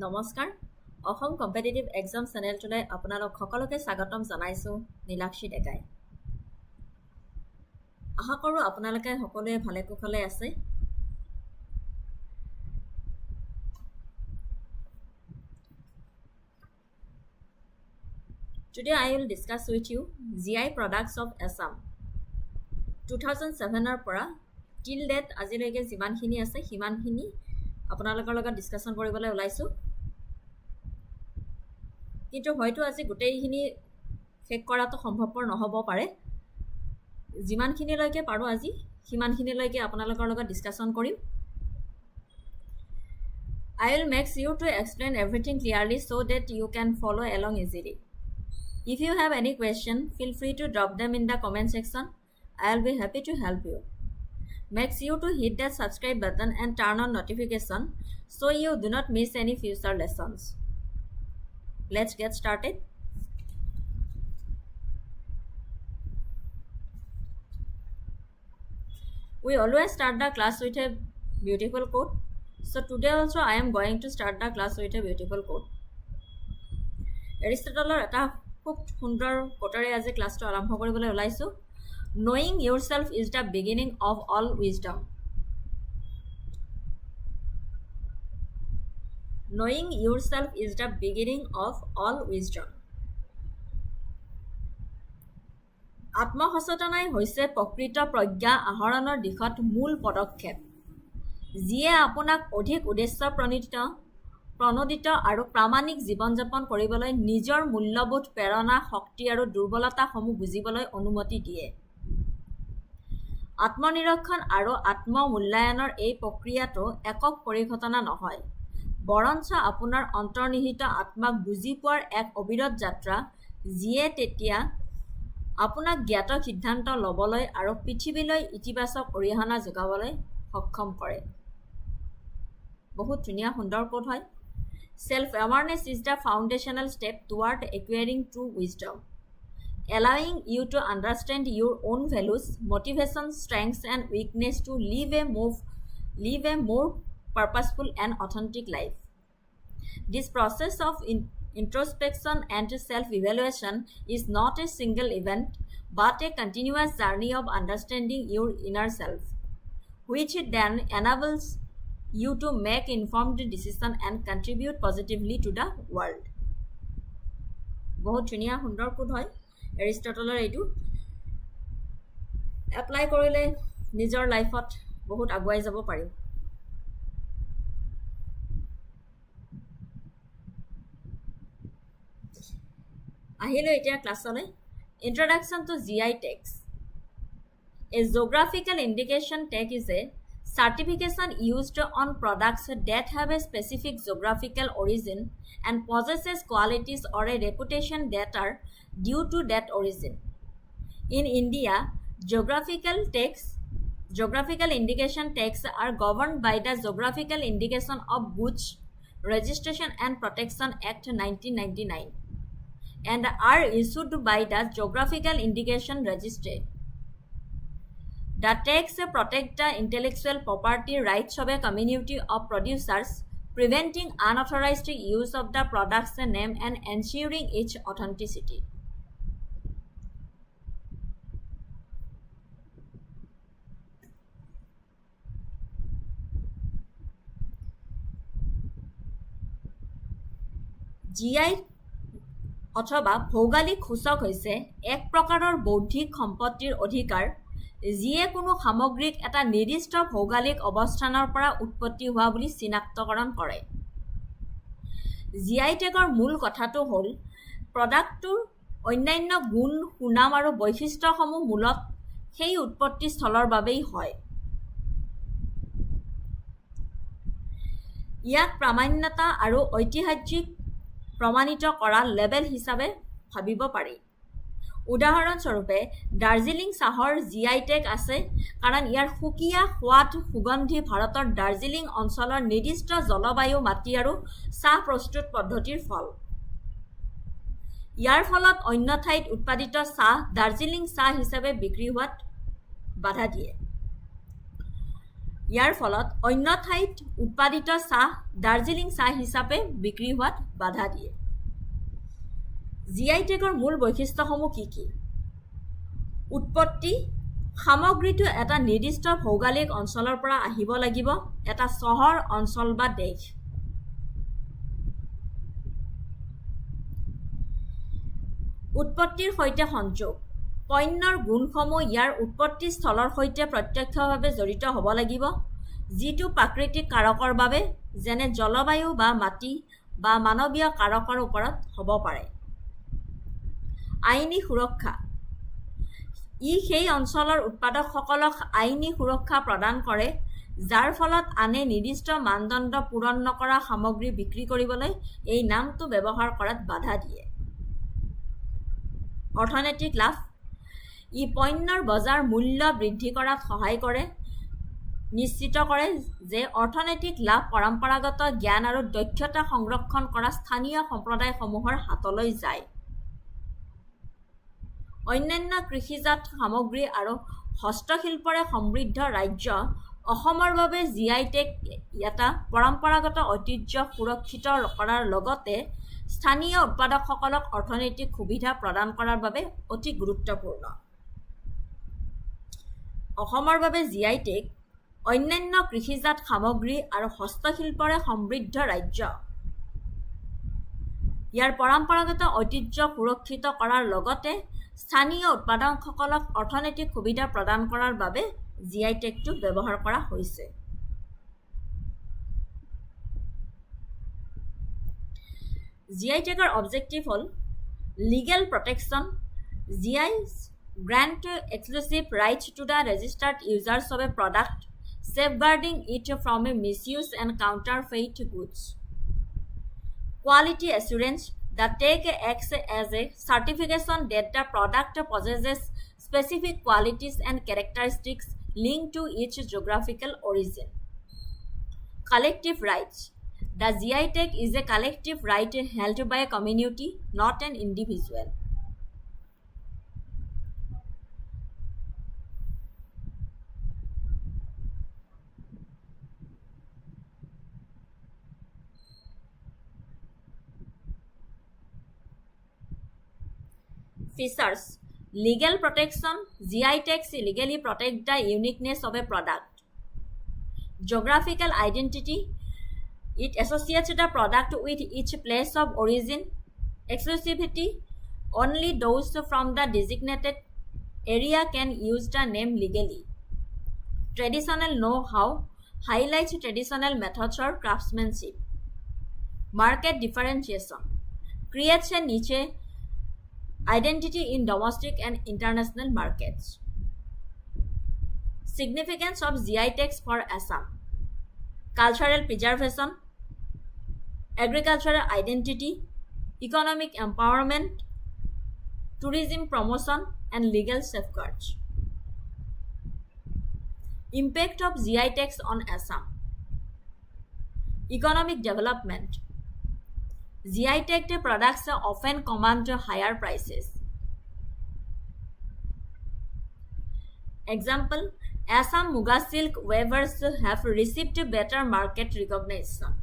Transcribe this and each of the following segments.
নমস্কাৰ Assam competitive exam চেনেলটোলৈ আপোনালোক সকলোকে স্বাগতম জনাইছোঁ নীলাক্ষী ডেকাই আশা কৰোঁ আপোনালোকে সকলোৱে ভালে কুশলে আছে Today I will discuss with you GI products of Assam 2007 ৰ পৰা till date আজিলৈকে যিমানখিনি আছে সিমানখিনি আপোনালোকৰ লগত ডিসকাশন কৰিবলৈ ওলাইছোঁ কিন্তু হয়তো আজি গোটেইখিনি শেষ কৰাটো সম্ভৱপৰ নহব পাৰে যিমানখিনিলৈকে পাৰো আজি সিমানখিনিলৈকে আপোনালোকৰ লগত ডিসকাশন কৰিম I will make sure to explain everything clearly so that you can follow along easily If you have any question feel free to drop them in the comment section I will be happy to help you Make sure to hit that subscribe button and turn on notification so you do not miss any future lessons Let's get started. We always start the class with a beautiful quote. So today also I am going to start the class with a beautiful quote. Aristotle eta খুব সুন্দৰ কোটৰে আজি ক্লাসটো আৰম্ভ কৰিবলৈ ওলাইছো. Knowing yourself is the beginning of all wisdom. Knowing yourself is the beginning of all wisdom. আত্মসচেতনাই হৈছে প্ৰকৃত প্ৰজ্ঞা আহৰণৰ দিশত মূল পদক্ষেপ যিয়ে আপোনাক অধিক উদ্দেশ্য প্ৰণোদিত আৰু প্ৰামাণিক জীৱন যাপন কৰিবলৈ নিজৰ মূল্যবোধ প্ৰেৰণা শক্তি আৰু দুৰ্বলতাসমূহ বুজিবলৈ অনুমতি দিয়ে আত্মনিৰীক্ষণ আৰু আত্মমূল্যায়নৰ এই প্ৰক্ৰিয়াটো একক পৰিঘটনা নহয় বৰঞ্চ আপোনাৰ অন্তৰ্নিহিত আত্মাক বুজি পোৱাৰ এক অবিৰত যাত্ৰা যিয়ে তেতিয়া আপোনাক জ্ঞাত সিদ্ধান্ত ল'বলৈ আৰু পৃথিৱীলৈ ইতিবাচক অৰিহণা যোগাবলৈ সক্ষম কৰে বহুত ধুনীয়া সুন্দৰ কোট হয় Self awareness is the foundational step toward acquiring true wisdom allowing you to understand your own values motivations strengths and weakness to live a more purposeful and authentic life This process of introspection and self-evaluation is not a single event but a continuous journey of understanding your inner self, which then enables you to make informed decisions and contribute positively to the world. বহুত ধুনীয়া সুন্দৰ coat হয় এৰিষ্টটলৰ এইটো apply কৰিলে নিজৰ লাইফত বহুত আগুৱাই যাব পাৰিম আহিলো এতিয়া ক্লাছলৈ Introduction to GI tags A geographical indication tag is a certification used on products that have a specific geographical origin and possesses qualities or a reputation that are due to that origin. In India, geographical indication tags are governed by the Geographical Indication of Goods Registration and Protection Act 1999. And are issued by the Geographical Indication Registry. The tags protect the intellectual property rights of a community of producers, preventing unauthorized use of the product's name and ensuring its authenticity. GI অথবা ভৌগোলিক সূচক হৈছে এক প্ৰকাৰৰ বৌদ্ধিক সম্পত্তিৰ অধিকাৰ যিয়ে কোনো সামগ্ৰিক এটা নিৰ্দিষ্ট ভৌগোলিক অৱস্থানৰ পৰা উৎপত্তি হোৱা বুলি চিনাক্তকৰণ কৰে জিআই টেগৰ মূল কথাটো হ'ল প্ৰডাক্টটোৰ অন্যান্য গুণ সুনাম আৰু বৈশিষ্ট্যসমূহ মূলত সেই উৎপত্তি স্থলৰ বাবেই হয় ইয়াক প্ৰামাণ্যতা আৰু ঐতিহাসিক প্ৰমাণিত কৰা লেবেল হিচাপে ভাবিব পাৰি উদাহৰণস্বৰূপে দাৰ্জিলিং চাহৰ জিআই টেগ আছে কাৰণ ইয়াৰ সুকীয়া সোৱাদ সুগন্ধি ভাৰতৰ দাৰ্জিলিং অঞ্চলৰ নিৰ্দিষ্ট জলবায়ু মাটি আৰু চাহ প্ৰস্তুত পদ্ধতিৰ ফল ইয়াৰ ফলত অন্য ঠাইত উৎপাদিত চাহ দাৰ্জিলিং চাহ হিচাপে বিক্ৰী হোৱাত বাধা দিয়ে ইয়াৰ ফলত অন্য ঠাইত উৎপাদিত চাহ দাৰ্জিলিং চাহ হিচাপে বিক্ৰী হোৱাত বাধা দিয়ে। জিআই টেগৰ মূল বৈশিষ্ট্যসমূহ কি কি? উৎপত্তি: সামগ্ৰীটো এটা নিৰ্দিষ্ট ভৌগোলিক অঞ্চলৰ পৰা আহিব লাগিব, এটা চহৰ, অঞ্চল বা দেশ। উৎপত্তিৰ সৈতে সংযোগ: পণ্যৰ গুণসমূহ ইয়াৰ উৎপত্তি স্থলৰ সৈতে প্ৰত্যক্ষভাৱে জড়িত হ'ব লাগিব, যিটো প্ৰাকৃতিক কাৰকৰ বাবে, যেনে জলবায়ু বা মাটি বা মানৱীয় কাৰকৰ ওপৰত হ'ব পাৰে। আইনী সুৰক্ষা: ই সেই অঞ্চলৰ উৎপাদকসকলক আইনী সুৰক্ষা প্ৰদান কৰে, যাৰ ফলত আনে নিৰ্দিষ্ট মানদণ্ড পূৰণ নকৰা সামগ্ৰী বিক্ৰী কৰিবলৈ এই নামটো ব্যৱহাৰ কৰাত বাধা দিয়ে। অৰ্থনৈতিক লাভ: ই পণ্যৰ বজাৰ মূল্য বৃদ্ধি কৰাত সহায় কৰে, নিশ্চিত কৰে যে অৰ্থনৈতিক লাভ পৰম্পৰাগত জ্ঞান আৰু দক্ষতা সংৰক্ষণ কৰা স্থানীয় সম্প্ৰদায়সমূহৰ হাতলৈ যায়। অন্যান্য কৃষিজাত সামগ্ৰী আৰু হস্তশিল্পৰে সমৃদ্ধ ৰাজ্য অসমৰ বাবে জিআই টেগ এটা পৰম্পৰাগত ঐতিহ্য সুৰক্ষিত কৰাৰ লগতে স্থানীয় উৎপাদকসকলক অৰ্থনৈতিক সুবিধা প্ৰদান কৰাৰ বাবে অতি গুৰুত্বপূৰ্ণ। অসমৰ বাবে জিআই টেগ অন্যান্য কৃষিজাত সামগ্ৰী আৰু হস্তশিল্পৰে সমৃদ্ধ ৰাজ্য ইয়াৰ পৰম্পৰাগত ঐতিহ্য সুৰক্ষিত কৰাৰ লগতে স্থানীয় উৎপাদকসকলক অৰ্থনৈতিক সুবিধা প্ৰদান কৰাৰ বাবে জিআই টেগটো ব্যৱহাৰ কৰা হৈছে। জিআই টেগৰ অবজেক্টিভ হ'ল legal protection. GI grant exclusive rights to the registered users of a product, safeguarding it from a misuse and counterfeit goods. Quality assurance: the tag acts as a certification that the product possesses specific qualities and characteristics linked to its geographical origin. Collective rights: the GI tag is a collective right held by a community, not an individual. Features: legal protection: GI tags legally protect the uniqueness of a product. Geographical identity: it associates the product with its place of origin. Exclusivity: only those from the designated area can use the name legally. Traditional know-how highlights traditional methods or craftsmanship. Market differentiation: creates a niche identity in domestic and international markets. Significance of GI tags for Assam: cultural preservation, agricultural identity, economic empowerment, tourism promotion, and legal safeguards. Impact of GI tags on Assam: economic development. GI tagged products often command higher prices. Example: Assam Muga silk weavers have received better market recognition.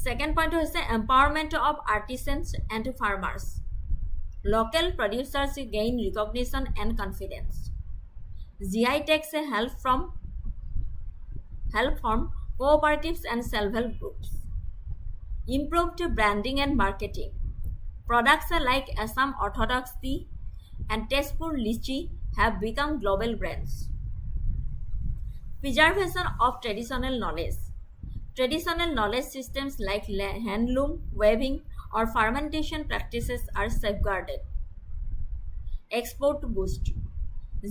Second point is empowerment of artisans and farmers. Local producers gain recognition and confidence. GI tags help from cooperatives and self-help groups. Improved branding and marketing. Products like Assam Orthodox tea and Tezpur lychee have become global brands. Preservation of traditional knowledge. Traditional knowledge systems like handloom, weaving, or fermentation practices are safeguarded. Export boost.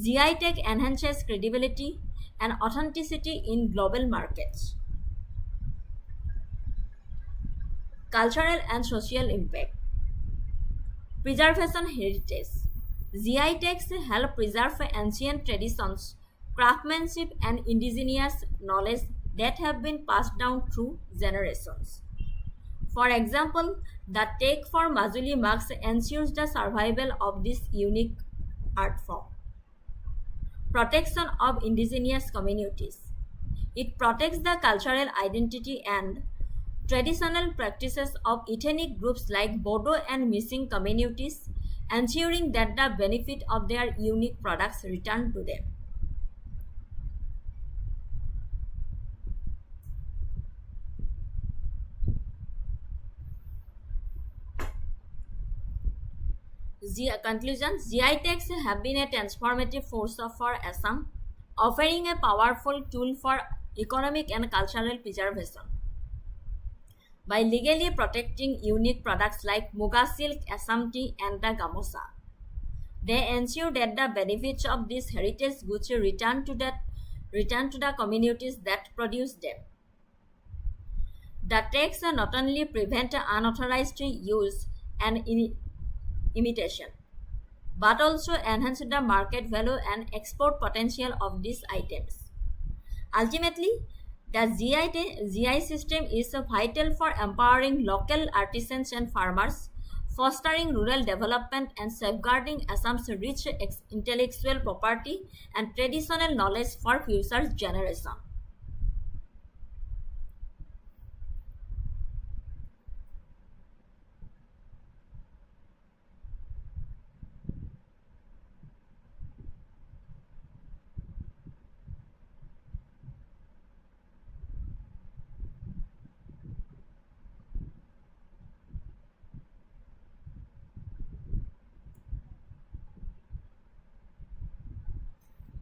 GI tag enhances credibility and authenticity in global markets. Cultural and social impact. Preservation heritage. GI tags help preserve ancient traditions, craftsmanship, and indigenous knowledge that have been passed down through generations. For example, the tag for Majuli marks ensures the survival of this unique art form. protection of indigenous communities. It protects the cultural identity and traditional practices of ethnic groups like Bodo and Missing communities, ensuring that the benefit of their unique products return to them. Conclusion: GI tags have been a transformative force for Assam, offering a powerful tool for economic and cultural preservation. By legally protecting unique products like Muga silk, Assam tea, and the gamosa, they ensure that the benefits of these heritage goods return to the communities that produce them. The tags not only prevent unauthorized use and imitation, but also enhance the market value and export potential of these items. Ultimately, the GI system is vital for empowering local artisans and farmers, fostering rural development, and safeguarding Assam's rich intellectual property and traditional knowledge for future generations.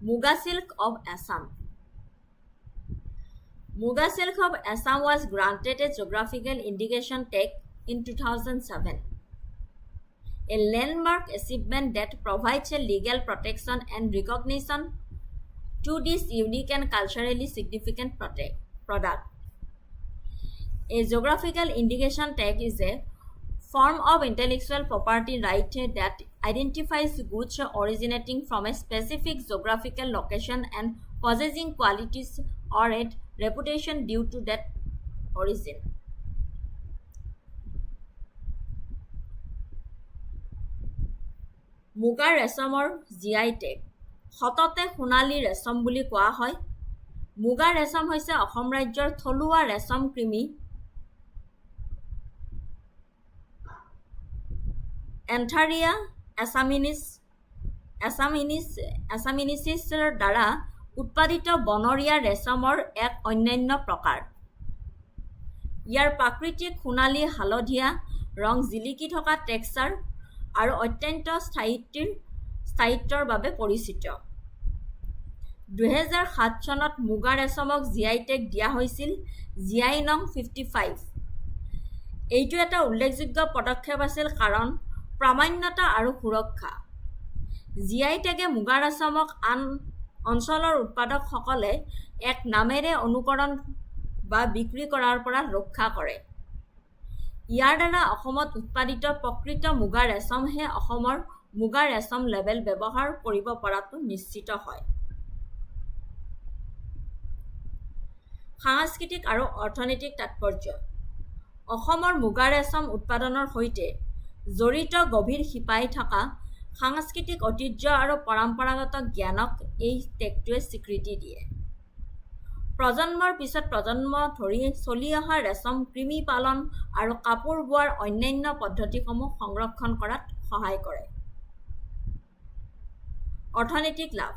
Muga silk of Assam. Muga silk of Assam was granted a geographical indication tag in 2007, a landmark achievement that provides a legal protection and recognition to this unique and culturally significant product. A geographical indication tag is a form of intellectual property right that identifies goods originating from a specific geographical location and possessing qualities or a reputation due to that origin. মুগা ৰেচমৰ GI tag সততে সোণালী ৰেচম বুলি কোৱা হয়। মুগা ৰেচম হৈছে অসম ৰাজ্যৰ থলুৱা ৰেচম কৃমি এন্থাৰিয়া এছামিনিচিছৰ দ্বাৰা উৎপাদিত বনৰীয়া ৰেচমৰ এক অন্যান্য প্ৰকাৰ। ইয়াৰ প্ৰাকৃতিক সোণালী হালধীয়া ৰং, জিলিকি থকা টেক্সচাৰ আৰু অত্যন্ত স্থায়িত্বৰ বাবে পৰিচিত। 2007 চনত মুগা ৰেচমক GI টেগ দিয়া হৈছিল GI নং 55। এইটো এটা উল্লেখযোগ্য পদক্ষেপ আছিল কাৰণ প্ৰামাণ্যতা আৰু সুৰক্ষা। GI টেগে মুগা ৰেচমক আন অঞ্চলৰ উৎপাদকসকলে এক নামেৰে অনুকৰণ বা বিক্ৰী কৰাৰ পৰা ৰক্ষা কৰে। ইয়াৰ দ্বাৰা অসমত উৎপাদিত প্ৰকৃত মুগা ৰেচমহে অসমৰ মুগা ৰেচম লেবেল ব্যৱহাৰ কৰিব পৰাটো নিশ্চিত হয়। সাংস্কৃতিক আৰু অৰ্থনৈতিক তাৎপৰ্য: অসমৰ মুগা ৰেচম উৎপাদনৰ সৈতে জড়িত গভীৰ শিপাই থকা সাংস্কৃতিক ঐতিহ্য আৰু পৰম্পৰাগত জ্ঞানক এই টেগটোৱে স্বীকৃতি দিয়ে। প্ৰজন্মৰ পিছত প্ৰজন্ম ধৰি চলি অহা ৰেচম কৃমি পালন আৰু কাপোৰ বোৱাৰ অন্যান্য পদ্ধতিসমূহ সংৰক্ষণ কৰাত সহায় কৰে। অৰ্থনৈতিক লাভ: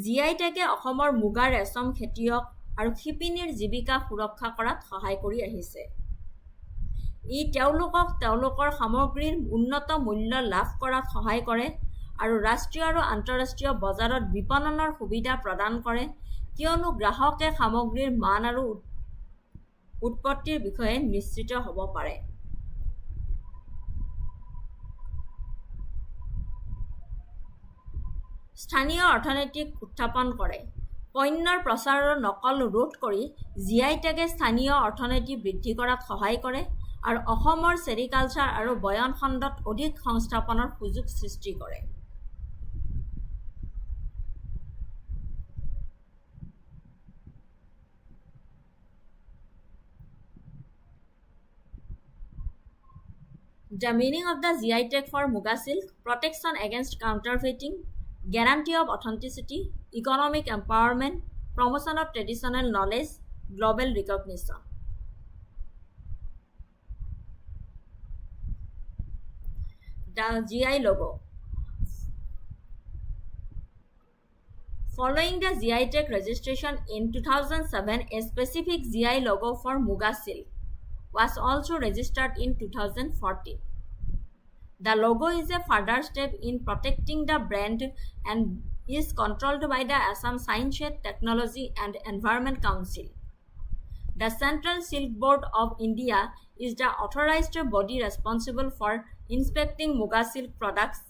GI টেগে অসমৰ মুগা ৰেচম খেতিয়ক আৰু শিপিনীৰ জীৱিকা সুৰক্ষা কৰাত সহায় কৰি আহিছে। ই তেওঁলোকক তেওঁলোকৰ সামগ্ৰীৰ উন্নত মূল্য লাভ কৰাত সহায় কৰে আৰু ৰাষ্ট্ৰীয় আৰু আন্তঃৰাষ্ট্ৰীয় বজাৰত বিপণনৰ সুবিধা প্ৰদান কৰে, কিয়নো গ্ৰাহকে সামগ্ৰীৰ মান আৰু উৎপত্তিৰ বিষয়ে নিশ্চিত হ'ব পাৰে। স্থানীয় অৰ্থনীতিক উত্থাপন কৰে: পণ্যৰ প্ৰচাৰ আৰু নকল ৰোধ কৰি GI টেগে স্থানীয় অৰ্থনীতি বৃদ্ধি কৰাত সহায় কৰে আৰু অসমৰ চেৰিকালচাৰ আৰু বয়ন খণ্ডত অধিক সংস্থাপনৰ সুযোগ সৃষ্টি কৰে। The meaning of the GI tag for Muga silk: protection against counterfeiting, guarantee of authenticity, economic empowerment, promotion of traditional knowledge, global recognition. The GI logo. Following the GI tag registration in 2007, a specific GI logo for Muga silk was also registered in 2014. The logo is a further step in protecting the brand and is controlled by the Assam Science, Technology and Environment Council. The Central Silk Board of India is the authorized body responsible for inspecting Muga silk products,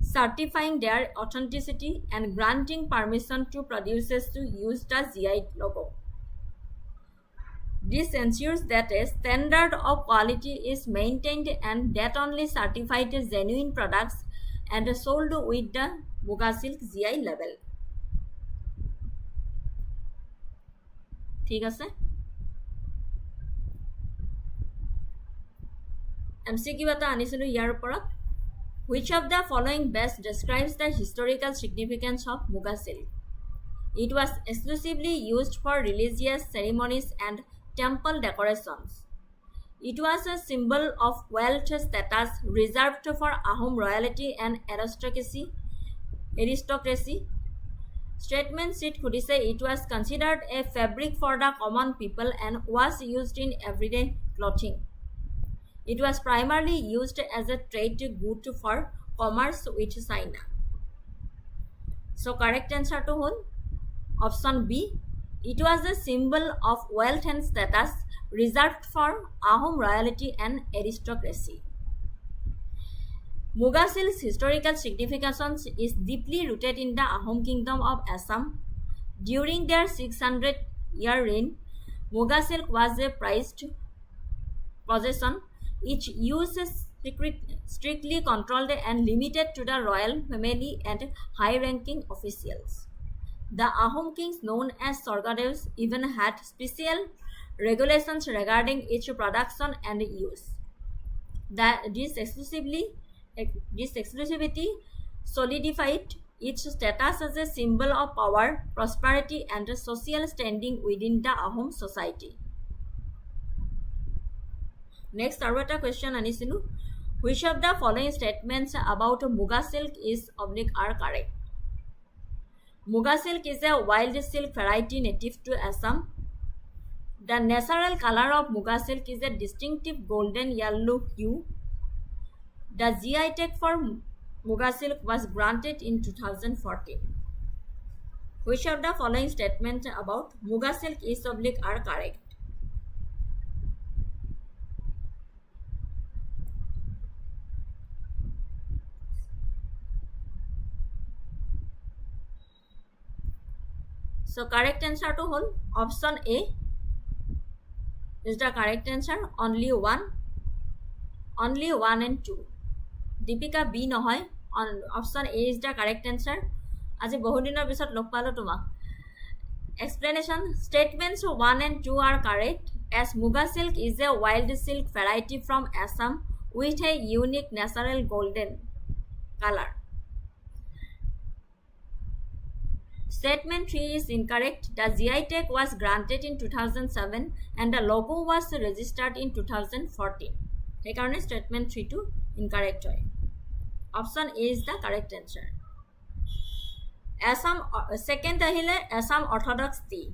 certifying their authenticity and granting permission to producers to use the GI logo. This ensures that a standard of quality is maintained and that only certified genuine products and sold with the Muga silk GI label. ঠিক আছে MCQ এটা আনিছিলো ইয়াৰ ওপৰত Which of the following best describes the historical significance of Muga silk? It was exclusively used for religious ceremonies and temple decorations. It was a symbol of wealth status reserved for Ahom royalty and aristocracy. Statement sheet khudise it was considered a fabric for the common people and was used in everyday clothing. It was primarily used as a trade good for commerce with China. So correct answer to hole option B. It was a symbol of wealth and status reserved for Ahom royalty and aristocracy. Muga silk's historical significance is deeply rooted in the Ahom kingdom of Assam. During their 600-year reign, Muga silk was a prized possession. Its use is strictly controlled and limited to the royal family and high-ranking officials. The Ahom kings, known as Sorgadevs, even had special regulations regarding its production and use. This exclusivity solidified its status as a symbol of power, prosperity, and social standing within the Ahom society. Next, our question anisilu. Which of the following statements about Muga silk is are correct? Muga silk is a wild silk variety native to Assam. The natural color of Muga silk is a distinctive golden yellow hue. The GI tag for Muga silk was granted in 2014. Which of the following statements about Muga silk is are correct? So correct answer to whole option A is the correct answer. Only one and two. Deepika B nohoy. Option A is the correct answer. Aji bahut dinar pisot log palo tomak. Explanation. Statements 1 and 2 are correct as Muga silk is a wild silk variety from Assam with a unique natural golden color. Statement 3 is incorrect. The GI tag was granted in 2007 and the logo was registered in 2014. Hekarone statement 3 to incorrect hoy. Option A is the correct answer. Assam second ahile Assam Orthodox tea.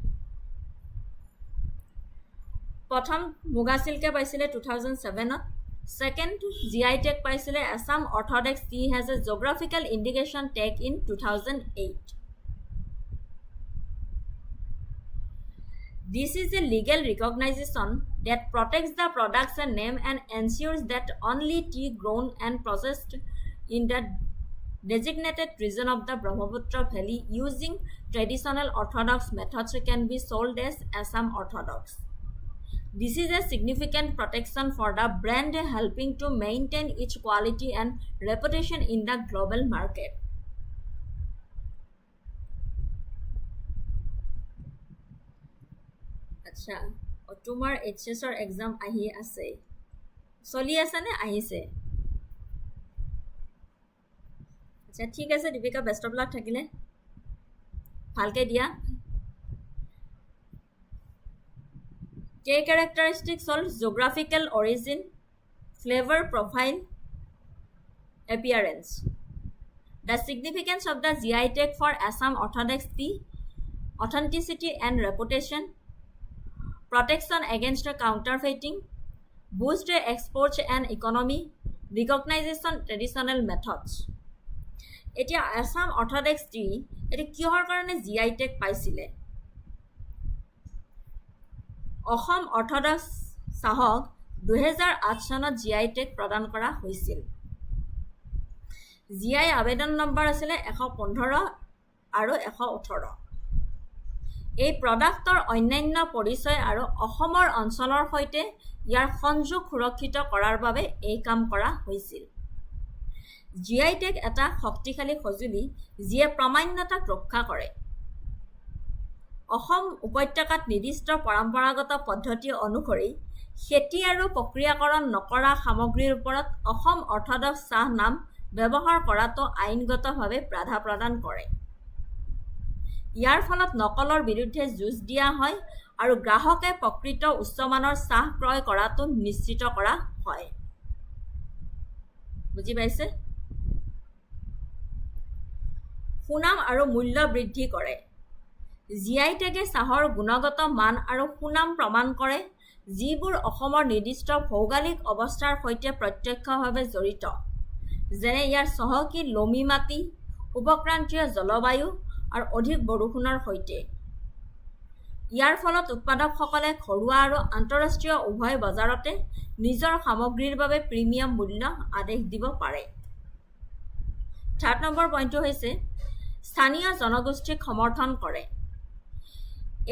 Prothom Muga silk paisile 2007 ot. Second GI tag paisile Assam Orthodox tea has a geographical indication tag in 2008. This is a legal recognition that protects the product's name and ensures that only tea grown and processed in the designated region of the Brahmaputra Valley using traditional orthodox methods can be sold as Assam Orthodox. This is a significant protection for the brand, helping to maintain its quality and reputation in the global market. আচ্ছা তোমাৰ এইচএছৰ exam আহি আছে চলি আছে নে আহিছে ঠিক আছে দীপিকা, বেষ্ট অফ লাক থাকিলে, ভালকে দিয়া। Key characteristics হ'ল geographical origin, flavor profile, appearance. The significance of the GI tag for Assam Orthodox tea, authenticity and reputation, protection against counterfeiting, boost exports and economy, recognition traditional methods. এতিয়া Assam Orthodox tea এটি কিহৰ কাৰণে GI tag পাইছিলে? Assam Orthodox চাহক 2008 চনত GI tag প্ৰদান কৰা হৈছিল। GI আবেদন নম্বৰ আছিলে 115 আৰু 118। এই প্ৰডাক্টৰ অন্যান্য পৰিচয় আৰু অসমৰ অঞ্চলৰ সৈতে ইয়াৰ সংযোগ সুৰক্ষিত কৰাৰ বাবে এই কাম কৰা হৈছিল। GI tag এটা শক্তিশালী সঁজুলি যিয়ে প্ৰামাণ্যতাক ৰক্ষা কৰে। অসম উপত্যকাত নিৰ্দিষ্ট পৰম্পৰাগত পদ্ধতি অনুসৰি খেতি আৰু প্ৰক্ৰিয়াকৰণ নকৰা সামগ্ৰীৰ ওপৰত অসম অৰ্থডক্স চাহ নাম ব্যৱহাৰ কৰাটো আইনগতভাৱে বাধা প্ৰদান কৰে। ইয়াৰ ফলত নকলৰ বিৰুদ্ধে যুঁজ দিয়া হয় আৰু গ্ৰাহকে প্ৰকৃত উচ্চমানৰ চাহ ক্ৰয় কৰাটো নিশ্চিত কৰা হয়। বুজি পাইছে? সুনাম আৰু মূল্য বৃদ্ধি কৰে। GI টেগে চাহৰ গুণগত মান আৰু সুনাম প্ৰমাণ কৰে, যিবোৰ অসমৰ নিৰ্দিষ্ট ভৌগোলিক অৱস্থাৰ সৈতে প্ৰত্যক্ষভাৱে জড়িত, যেনে ইয়াৰ চহকী লোমী মাটি, উপক্ৰান্তীয় জলবায়ু আৰু অধিক বৰষুণৰ সৈতে। ইয়াৰ ফলত উৎপাদকসকলে ঘৰুৱা আৰু আন্তঃৰাষ্ট্ৰীয় উভয় বজাৰতে নিজৰ সামগ্ৰীৰ বাবে প্ৰিমিয়াম মূল্য আদেশ দিব পাৰে। 3 নম্বৰ পইণ্টটো হৈছে স্থানীয় জনগোষ্ঠীক সমৰ্থন কৰে।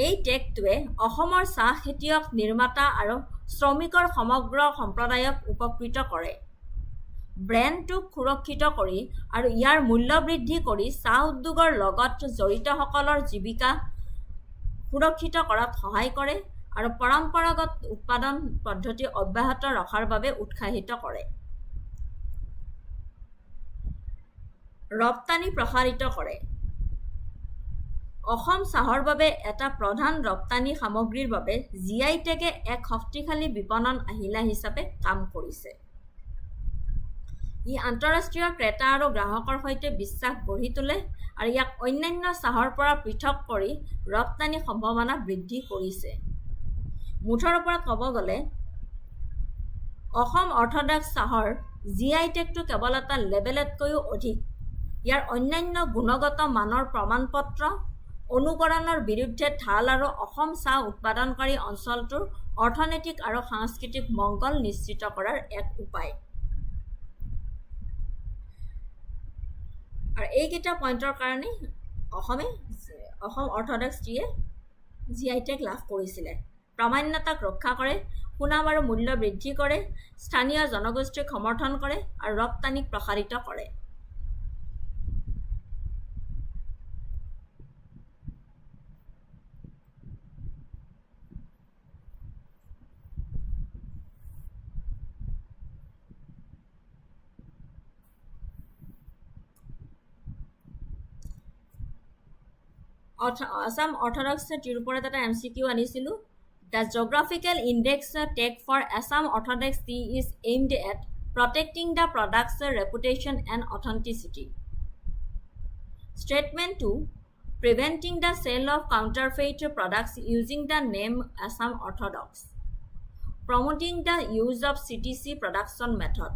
এই টেগটোৱে অসমৰ চাহ খেতিয়ক, নিৰ্মাতা আৰু শ্ৰমিকৰ সমগ্ৰ সম্প্ৰদায়ক উপকৃত কৰে। ব্ৰেণ্ডটোক সুৰক্ষিত কৰি আৰু ইয়াৰ মূল্য বৃদ্ধি কৰি চাহ উদ্যোগৰ লগত জড়িতসকলৰ জীৱিকা সুৰক্ষিত কৰাত সহায় কৰে আৰু পৰম্পৰাগত উৎপাদন পদ্ধতি অব্যাহত ৰখাৰ বাবে উৎসাহিত কৰে। ৰপ্তানি প্ৰসাৰিত কৰে। অসম চাহৰ বাবে এটা প্ৰধান ৰপ্তানি সামগ্ৰীৰ বাবে GI টেগে এক শক্তিশালী বিপণন আহিলা হিচাপে কাম কৰিছে। ই আন্তঃৰাষ্ট্ৰীয় ক্ৰেতা আৰু গ্ৰাহকৰ সৈতে বিশ্বাস গঢ়ি তোলে আৰু ইয়াক অন্যান্য চাহৰ পৰা পৃথক কৰি ৰপ্তানি সম্ভাৱনা বৃদ্ধি কৰিছে। মুঠৰ ওপৰত ক'ব গ'লে অসম অৰ্থডক্স চাহৰ GI টেগটো কেৱল এটা লেবেলতকৈও অধিক। ইয়াৰ অন্যান্য গুণগত মানৰ প্ৰমাণপত্ৰ, অনুকৰণৰ বিৰুদ্ধে ঢাল আৰু অসম চাহ উৎপাদনকাৰী অঞ্চলটোৰ অৰ্থনৈতিক আৰু সাংস্কৃতিক মংগল নিশ্চিত কৰাৰ এক উপায়। আৰু এইকেইটা পইণ্টৰ কাৰণে অসম অৰ্থডক্স টিয়ে GI টেগ লাভ কৰিছিলে। প্ৰামাণ্যতাক ৰক্ষা কৰে, সুনাম আৰু মূল্য বৃদ্ধি কৰে, স্থানীয় জনগোষ্ঠীক সমৰ্থন কৰে আৰু ৰপ্তানিক প্ৰসাৰিত কৰে। Assam Orthodox টিৰ ওপৰত এটা MCQ আনিছিলোঁ। The geographical index tag for Assam Orthodox tea is aimed at protecting the product's reputation and authenticity. Statement 2. Preventing the sale of counterfeit products using the name Assam Orthodox. Promoting the use of CTC production method.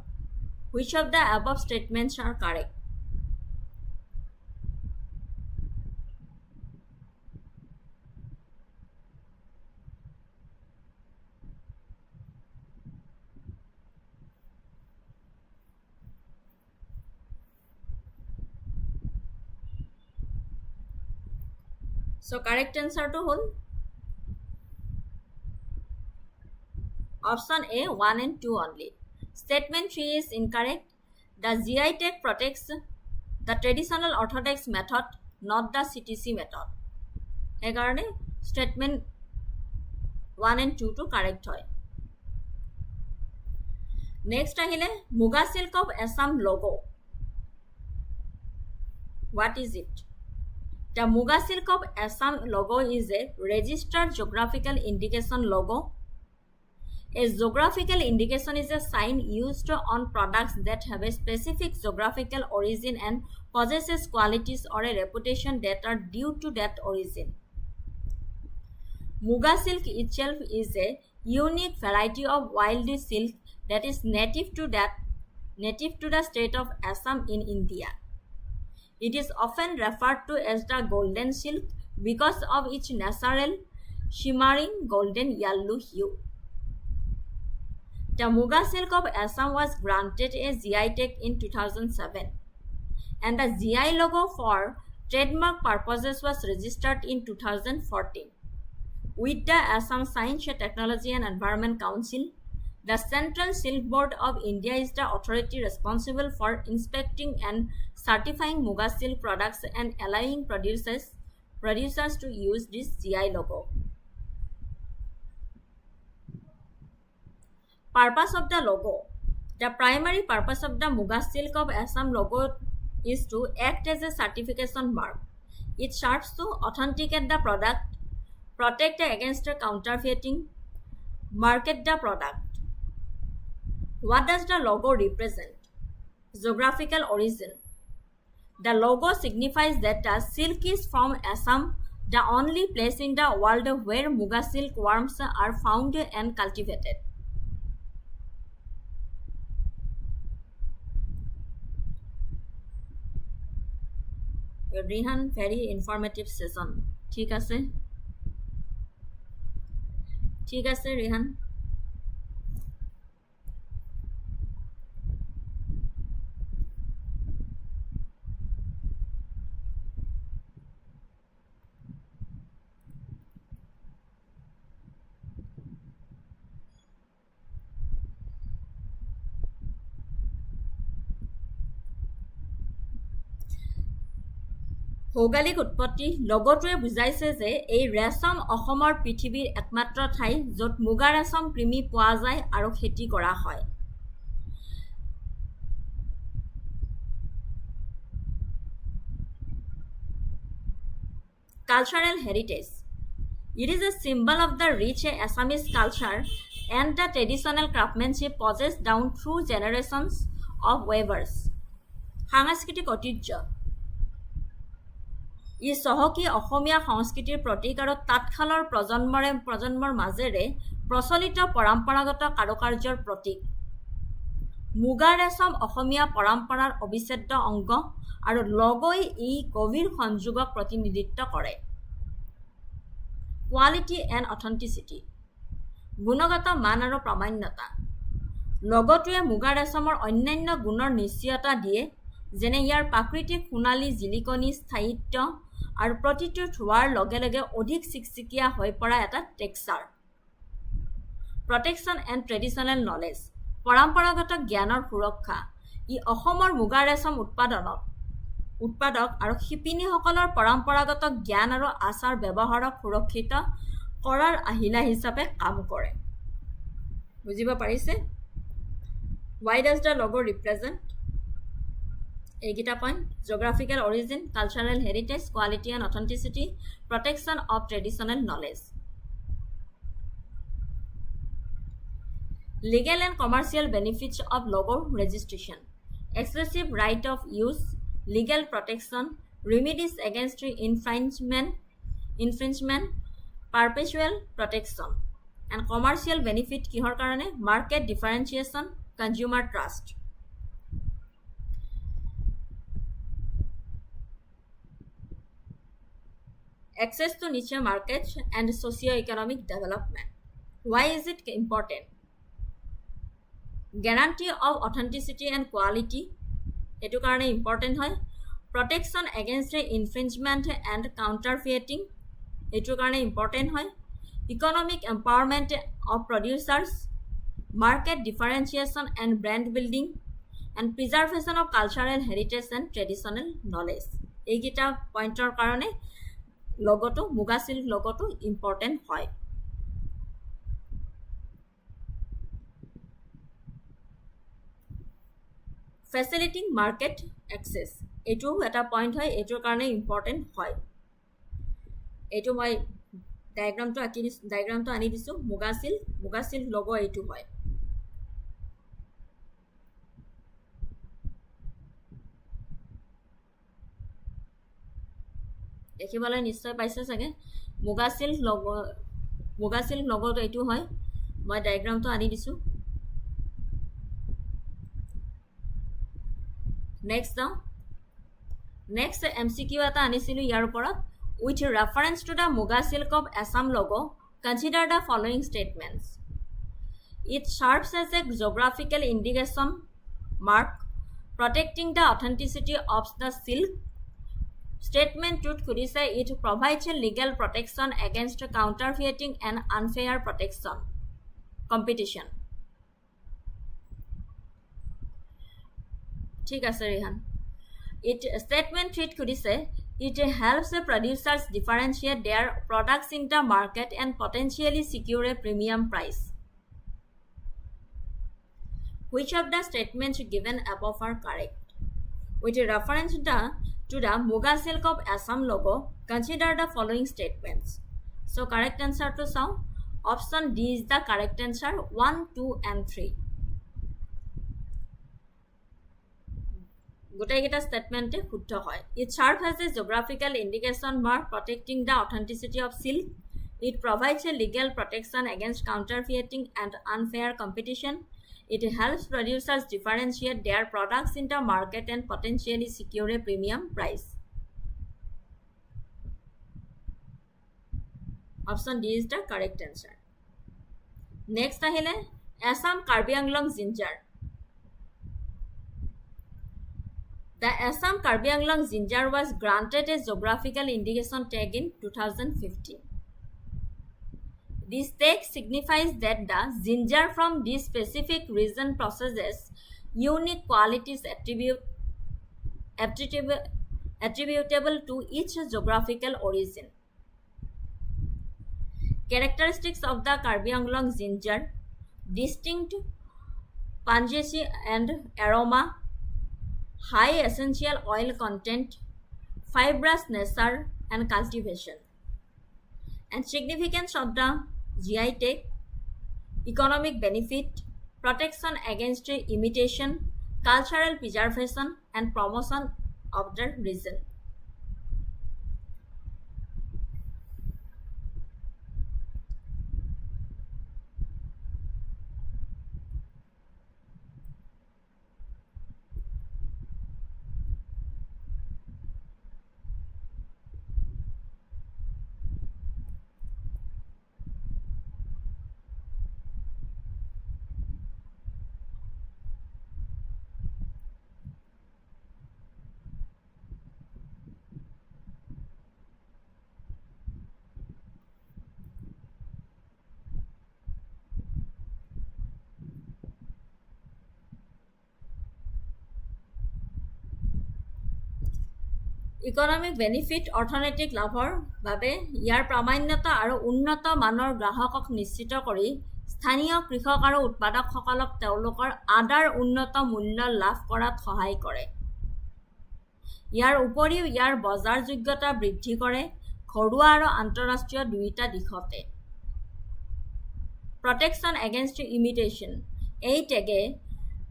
Which of the above statements are correct? So correct answer to whole option A 1 and 2 only. Statement 3 is incorrect. The GI tag protects the traditional orthodox method, not the CTC method. Egarne statement 1 and 2 to correct hoy. Next ahile Muga silk of Assam logo. What is it? The Muga silk of Assam logo is a registered geographical indication logo. A geographical indication is a sign used on products that have a specific geographical origin and possesses qualities or a reputation that are due to that origin. Muga silk itself is a unique variety of wild silk that is native to the state of Assam in India. It is often referred to as the golden silk because of its natural shimmering golden yellow hue. The Muga silk of Assam was granted a GI tag in 2007, and the GI logo for trademark purposes was registered in 2014. With the Assam Science, Technology and Environment Council, the Central Silk Board of India is the authority responsible for inspecting and certifying Muga silk products and allowing producers to use this GI logo. Purpose of the logo. The primary purpose of the Muga silk of Assam logo is to act as a certification mark. It serves to authenticate the product, protect against counterfeiting, market the product. What does the logo represent? Geographical origin. The logo signifies that the silk is from Assam, the only place in the world where Muga silk worms are found and cultivated. Rihan, very informative session. ঠিক আছে রিহান। ভৌগোলিক উৎপত্তি। লগটোৱে বুজাইছে যে এই ৰেচম অসমৰ পৃথিৱীৰ একমাত্ৰ ঠাই য'ত মুগা ৰেচম কৃমি পোৱা যায় আৰু খেতি কৰা হয়। Cultural heritage. It is a symbol of the rich Assamese culture and the traditional craftsmanship passed down through generations of weavers. সাংস্কৃতিক ঐতিহ্য। ই চহকী অসমীয়া সংস্কৃতিৰ প্ৰতীক আৰু তাঁতশালৰ প্ৰজন্মৰ মাজেৰে প্ৰচলিত পৰম্পৰাগত কাৰুকাৰ্যৰ প্ৰতীক। মুগা ৰেচম অসমীয়া পৰম্পৰাৰ অবিচ্ছেদ্য অংগ আৰু লগই ই গভীৰ সংযোগক প্ৰতিনিধিত্ব কৰে। Quality and authenticity. গুণগত মান আৰু প্ৰামাণ্যতা। লগটোৱে মুগা ৰেচমৰ অন্যান্য গুণৰ নিশ্চয়তা দিয়ে, যেনে ইয়াৰ প্ৰাকৃতিক সোণালী জিলিকনি স্থায়িত্ব আৰু প্ৰতিটো ধোৱাৰ লগে লগে অধিক চিকচিকীয়া হৈ পৰা এটা texture. Protection and traditional knowledge. পৰম্পৰাগত জ্ঞানৰ সুৰক্ষা। ই অসমৰ মুগা ৰেচম উৎপাদক আৰু শিপিনীসকলৰ পৰম্পৰাগত জ্ঞান আৰু আচাৰ ব্যৱহাৰক সুৰক্ষিত কৰাৰ আহিলা হিচাপে কাম কৰে। বুজিব পাৰিছে? Why does the logo represent? এইকেইটা point: geographical origin, cultural heritage, quality and authenticity, protection of traditional knowledge. Legal and commercial benefits of logo registration. Exclusive right of use, legal protection, remedies against infringement, perpetual protection. And commercial benefit কিহৰ কাৰণে? Market differentiation, consumer trust. Access to niche markets and socio-economic development. Why is it important? Guarantee of authenticity and quality. এটো কাৰণে important হয়। Protection against infringement and counterfeiting. এটো কাৰণে important হয়। Economic empowerment of producers, market differentiation and brand building, and preservation of cultural heritage and traditional knowledge. এইকেইটা পইণ্টৰ কাৰণে লগটো, মুগা সিল্ক লগটো ইম্পৰ্টেণ্ট হয়। Facilitating market access. এইটো এটা পইণ্ট হয়, এইটোৰ কাৰণে ইম্পৰ্টেণ্ট হয়। এইটো মই ডায়েগ্ৰামটো আনি দিছোঁ। মুগা চিল্ক লগ' এইটো হয়। দেখিবলৈ নিশ্চয় পাইছে চাগে। মুগা চিল্ক লগ'টো এইটো হয়। মই ডায়েগ্ৰামটো আনি দিছোঁ। নেক্সট MCQ এটা আনিছিলোঁ ইয়াৰ ওপৰত। With reference to the Muga silk of Assam logo, consider the following statements. It serves as a geographical indication mark protecting the authenticity of the silk. Statement 2 সুধিছে, it provides a legal protection against counterfeiting and unfair competition. ঠিক আছে Rihan. Statement 3 সুধিছে, it helps the producers differentiate their products in the market and potentially secure a premium price. Which of the statements given above are correct? With reference to the Muga silk of Assam logo, consider the following statements. So correct answer to some. Option D is the correct answer. 1, 2 and 3. গোটেইকেইটা ষ্টেটমেণ্টে শুদ্ধ হয়। It serves as a geographical indication mark protecting the authenticity of silk. It provides a legal protection against counterfeiting and unfair competition. It helps producers differentiate their products in the market and potentially secure a premium price. Option D is the correct answer. Next ahile Assam Karbi Anglong ginger. The Assam Karbi Anglong ginger was granted a geographical indication tag in 2015. This tag signifies that the ginger from this specific region possesses unique qualities attributable to each geographical origin. Characteristics of the Karbi Anglong ginger: distinct pungency and aroma, high essential oil content, fibrous nature and cultivation. And significance of the GI tag: economic benefit, protection against imitation, cultural preservation and promotion of the region. Economic benefit অৰ্থনৈতিক লাভৰ বাবে ইয়াৰ প্ৰামাণ্যতা আৰু উন্নত মানৰ গ্ৰাহকক নিশ্চিত কৰি স্থানীয় কৃষক আৰু উৎপাদকসকলক তেওঁলোকৰ আদাৰ উন্নত মূল্য লাভ কৰাত সহায় কৰে। ইয়াৰ উপৰিও ইয়াৰ বজাৰযোগ্যতা বৃদ্ধি কৰে ঘৰুৱা আৰু আন্তঃৰাষ্ট্ৰীয় দুয়োটা দিশতে। প্ৰটেকশ্যন এগেইনষ্ট ইমিটেশ্যন: এই টেগে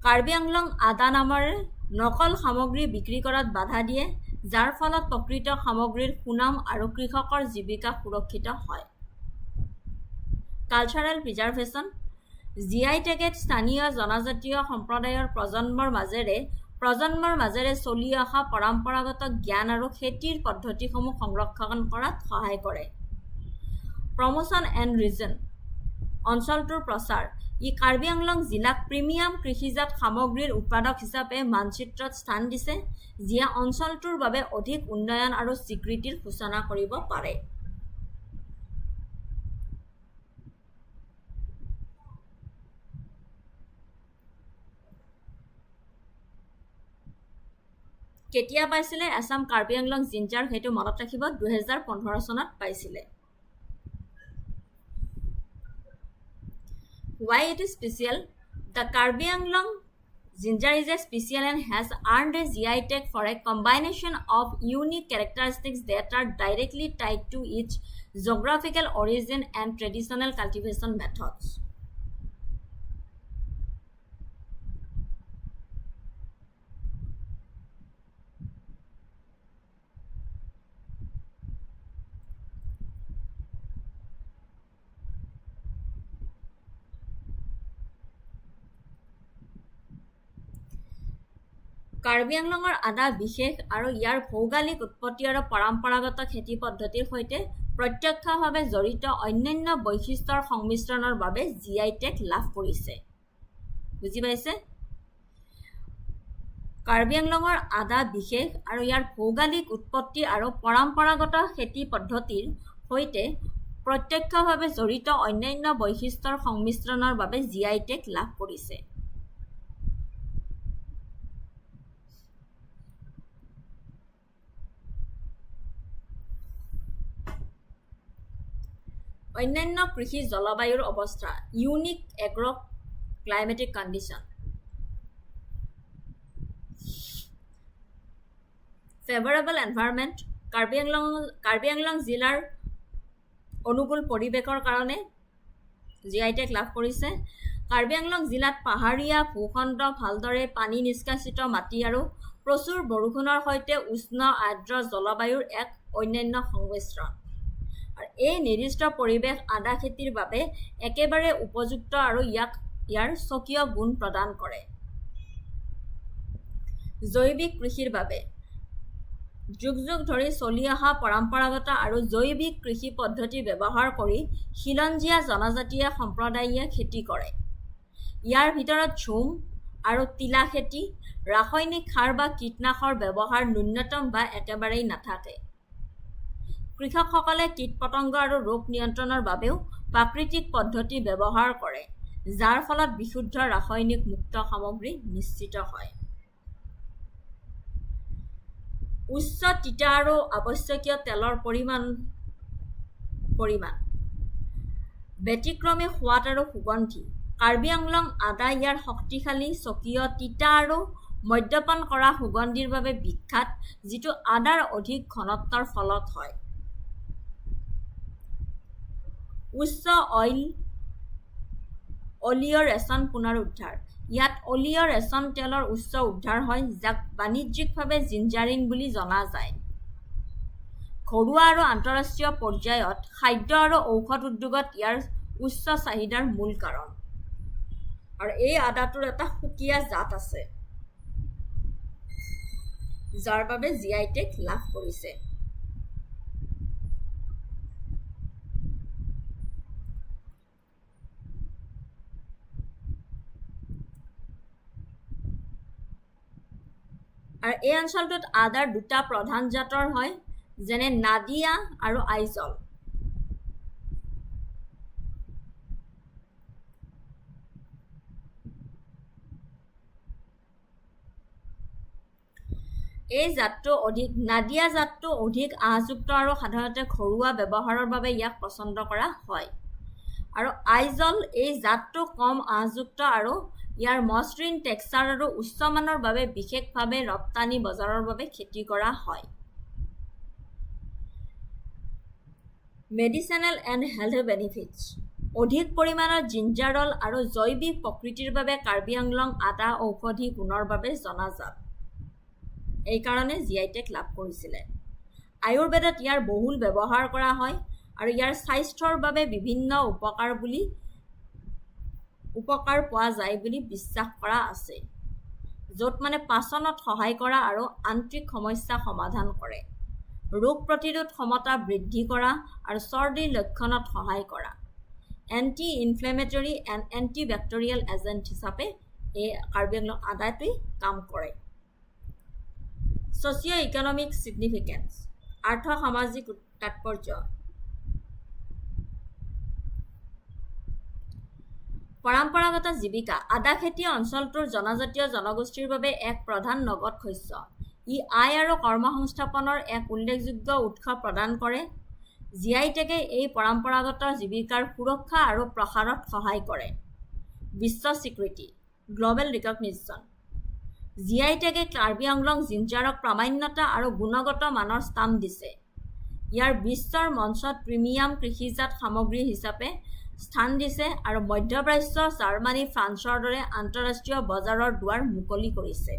কাৰ্বি আংলং আদা নামেৰে নকল সামগ্ৰী বিক্ৰী কৰাত বাধা দিয়ে, যাৰ ফলত প্ৰকৃত সামগ্ৰীৰ সুনাম আৰু কৃষকৰ জীৱিকা সুৰক্ষিত হয়। কালচাৰেল প্ৰিজাৰ্ভেশ্যন: GI টেগে স্থানীয় জনজাতীয় সম্প্ৰদায়ৰ প্ৰজন্মৰ মাজেৰে চলি অহা পৰম্পৰাগত জ্ঞান আৰু খেতিৰ পদ্ধতিসমূহ সংৰক্ষণ কৰাত সহায় কৰে। প্ৰমোশ্যন এণ্ড ৰিজন: অঞ্চলটোৰ প্ৰচাৰ: ই কাৰ্বি আংলং জিলাক প্ৰিমিয়াম কৃষিজাত সামগ্ৰীৰ উৎপাদক হিচাপে মানচিত্ৰত স্থান দিছে, যিয়ে অঞ্চলটোৰ বাবে অধিক উন্নয়ন আৰু স্বীকৃতিৰ সূচনা কৰিব পাৰে। কেতিয়া পাইছিলে আসাম কাৰ্বি আংলং জিঞ্জাৰ? সেইটো মনত ৰাখিব, 2015 চনত পাইছিলে। Why it is special? The Karbi Anglong Ginger is a species and has earned a GI tag for a combination of unique characteristics that are directly tied to its geographical origin and traditional cultivation methods. Karbi আংলঙৰ আদা বিশেষ আৰু ইয়াৰ ভৌগোলিক উৎপত্তি আৰু পৰম্পৰাগত খেতি পদ্ধতিৰ সৈতে প্ৰত্যক্ষভাৱে জড়িত অন্যান্য বৈশিষ্ট্যৰ সংমিশ্ৰণৰ বাবে জিআই টেগ লাভ কৰিছে। বুজি পাইছে? কাৰ্বি আংলঙৰ আদা বিশেষ আৰু ইয়াৰ ভৌগোলিক উৎপত্তি আৰু পৰম্পৰাগত খেতি পদ্ধতিৰ সৈতে প্ৰত্যক্ষভাৱে জড়িত অন্যান্য বৈশিষ্ট্যৰ সংমিশ্ৰণৰ বাবে জিআই টেগ লাভ কৰিছে। অন্যান্য কৃষি জলবায়ুৰ অৱস্থা unique agroclimatic condition favourable environment Karbi Anglong জিলাৰ অনুকূল পৰিৱেশৰ কাৰণে জিআই টেগ লাভ কৰিছে। কাৰ্বি আংলং জিলাত পাহাৰীয়া ভূখণ্ড ভালদৰে পানী নিষ্কাশিত মাটি আৰু প্ৰচুৰ বৰষুণৰ সৈতে উষ্ণ আৰ্দ্ৰ জলবায়ুৰ এক অন্যান্য সংমিশ্ৰণ। আৰু এই নিৰ্দিষ্ট পৰিৱেশ আদা খেতিৰ বাবে একেবাৰে উপযুক্ত আৰু ইয়াৰ স্বকীয় গুণ প্ৰদান কৰে। জৈৱিক কৃষিৰ বাবে যুগ যুগ ধৰি চলি অহা পৰম্পৰাগত আৰু জৈৱিক কৃষি পদ্ধতি ব্যৱহাৰ কৰি খিলঞ্জীয়া জনজাতীয় সম্প্ৰদায়ে খেতি কৰে। ইয়াৰ ভিতৰত ঝুম আৰু তিলা খেতি, ৰাসায়নিক সাৰ বা কীটনাশকৰ ব্যৱহাৰ ন্যূনতম বা একেবাৰেই নাথাকে। কৃষকসকলে কীট-পতংগ আৰু ৰোগ নিয়ন্ত্ৰণৰ বাবেও প্ৰাকৃতিক পদ্ধতি ব্যৱহাৰ কৰে, যাৰ ফলত বিশুদ্ধ ৰাসায়নিক মুক্ত সামগ্ৰী নিশ্চিত হয়। উচ্চ তিতা আৰু আৱশ্যকীয় তেলৰ পৰিমাণ ব্যতিক্ৰমী সোৱাদ আৰু সুগন্ধি কাৰ্বি আংলং আদা ইয়াৰ শক্তিশালী স্বকীয় তিতা আৰু মদ্যপান কৰা সুগন্ধিৰ বাবে বিখ্যাত, যিটো আদাৰ অধিক ঘনত্বৰ ফলত হয়। উচ্চ অলিঅ-ৰেচন পুনৰুদ্ধাৰ ইয়াত অলিঅ-ৰেচন তেলৰ উচ্চ উদ্ধাৰ হয়, যাক বাণিজ্যিকভাৱে জিঞ্জাৰিং বুলি জনা যায়। ঘৰুৱা আৰু আন্তঃৰাষ্ট্ৰীয় পৰ্যায়ত খাদ্য আৰু ঔষধ উদ্যোগত ইয়াৰ উচ্চ চাহিদাৰ মূল কাৰণ। আৰু এই আদাটোৰ এটা সুকীয়া জাত আছে, যাৰ বাবে জিআই টেগ লাভ কৰিছে। আৰু এই অঞ্চলটোত আদাৰ দুটা প্ৰধান জাতৰ হয়, যেনে নাদিয়া আৰু আইজল। নাদিয়া জাতটো অধিক আঁহযুক্ত আৰু সাধাৰণতে ঘৰুৱা ব্যৱহাৰৰ বাবে ইয়াক পচন্দ কৰা হয়। আৰু আইজল এই জাতটো কম আঁহযুক্ত আৰু ইয়াৰ মসৃণ টেক্সচাৰ আৰু উচ্চমানৰ বাবে বিশেষভাৱে ৰপ্তানি বজাৰৰ বাবে খেতি কৰা হয়। মেডিচিনেল এণ্ড হেল্থ বেনিফিটছ অধিক পৰিমাণৰ জিঞ্জাৰল আৰু জৈৱিক প্ৰকৃতিৰ বাবে কাৰ্বি আংলং আদা ঔষধি গুণৰ বাবে জনাজাত। এইকাৰণে জিআই টেগ লাভ কৰিছিলে। আয়ুৰ্বেদত ইয়াৰ বহুল ব্যৱহাৰ কৰা হয় আৰু ইয়াৰ স্বাস্থ্যৰ বাবে বিভিন্ন উপকাৰ পোৱা যায় বুলি বিশ্বাস কৰা আছে, য'ত পাচনত সহায় কৰা আৰু আন্ত্ৰিক সমস্যা সমাধান কৰে, ৰোগ প্ৰতিৰোধ ক্ষমতা বৃদ্ধি কৰা আৰু চৰ্দিৰ লক্ষণত সহায় কৰা, anti inflammatory and antibacterial agent হিচাপে এই কাৰ্বি আংলং আদাটোৱে কাম কৰে। ছ'চিঅ' ইকনমিক ছিগনিফিকেন্স আৰ্থ-সামাজিক তাৎপৰ্য পৰম্পৰাগত জীৱিকা আদা খেতি অঞ্চলটোৰ জনজাতীয় জনগোষ্ঠীৰ বাবে এক প্ৰধান নগদ শস্য। ই আয় আৰু কৰ্মসংস্থাপনৰ এক উল্লেখযোগ্য উৎস প্ৰদান কৰে। জিআই টেগে এই পৰম্পৰাগত জীৱিকাৰ সুৰক্ষা আৰু প্ৰসাৰত সহায় কৰে। বিশ্ব স্বীকৃতি গ্ল'বেল ৰিকগনিশ্যন জিআই টেগে কাৰ্বি আংলং জিঞ্জাৰক প্ৰামাণ্যতা আৰু গুণগত মানৰ স্থান দিছে। ইয়াৰ বিশ্বৰ মঞ্চত প্ৰিমিয়াম কৃষিজাত সামগ্ৰী হিচাপে স্থান দিছে আৰু মধ্যপ্ৰাচ্য, জাৰ্মানী, ফ্ৰান্সৰ দৰে আন্তঃৰাষ্ট্ৰীয় বজাৰৰ দুৱাৰ মুকলি কৰিছে।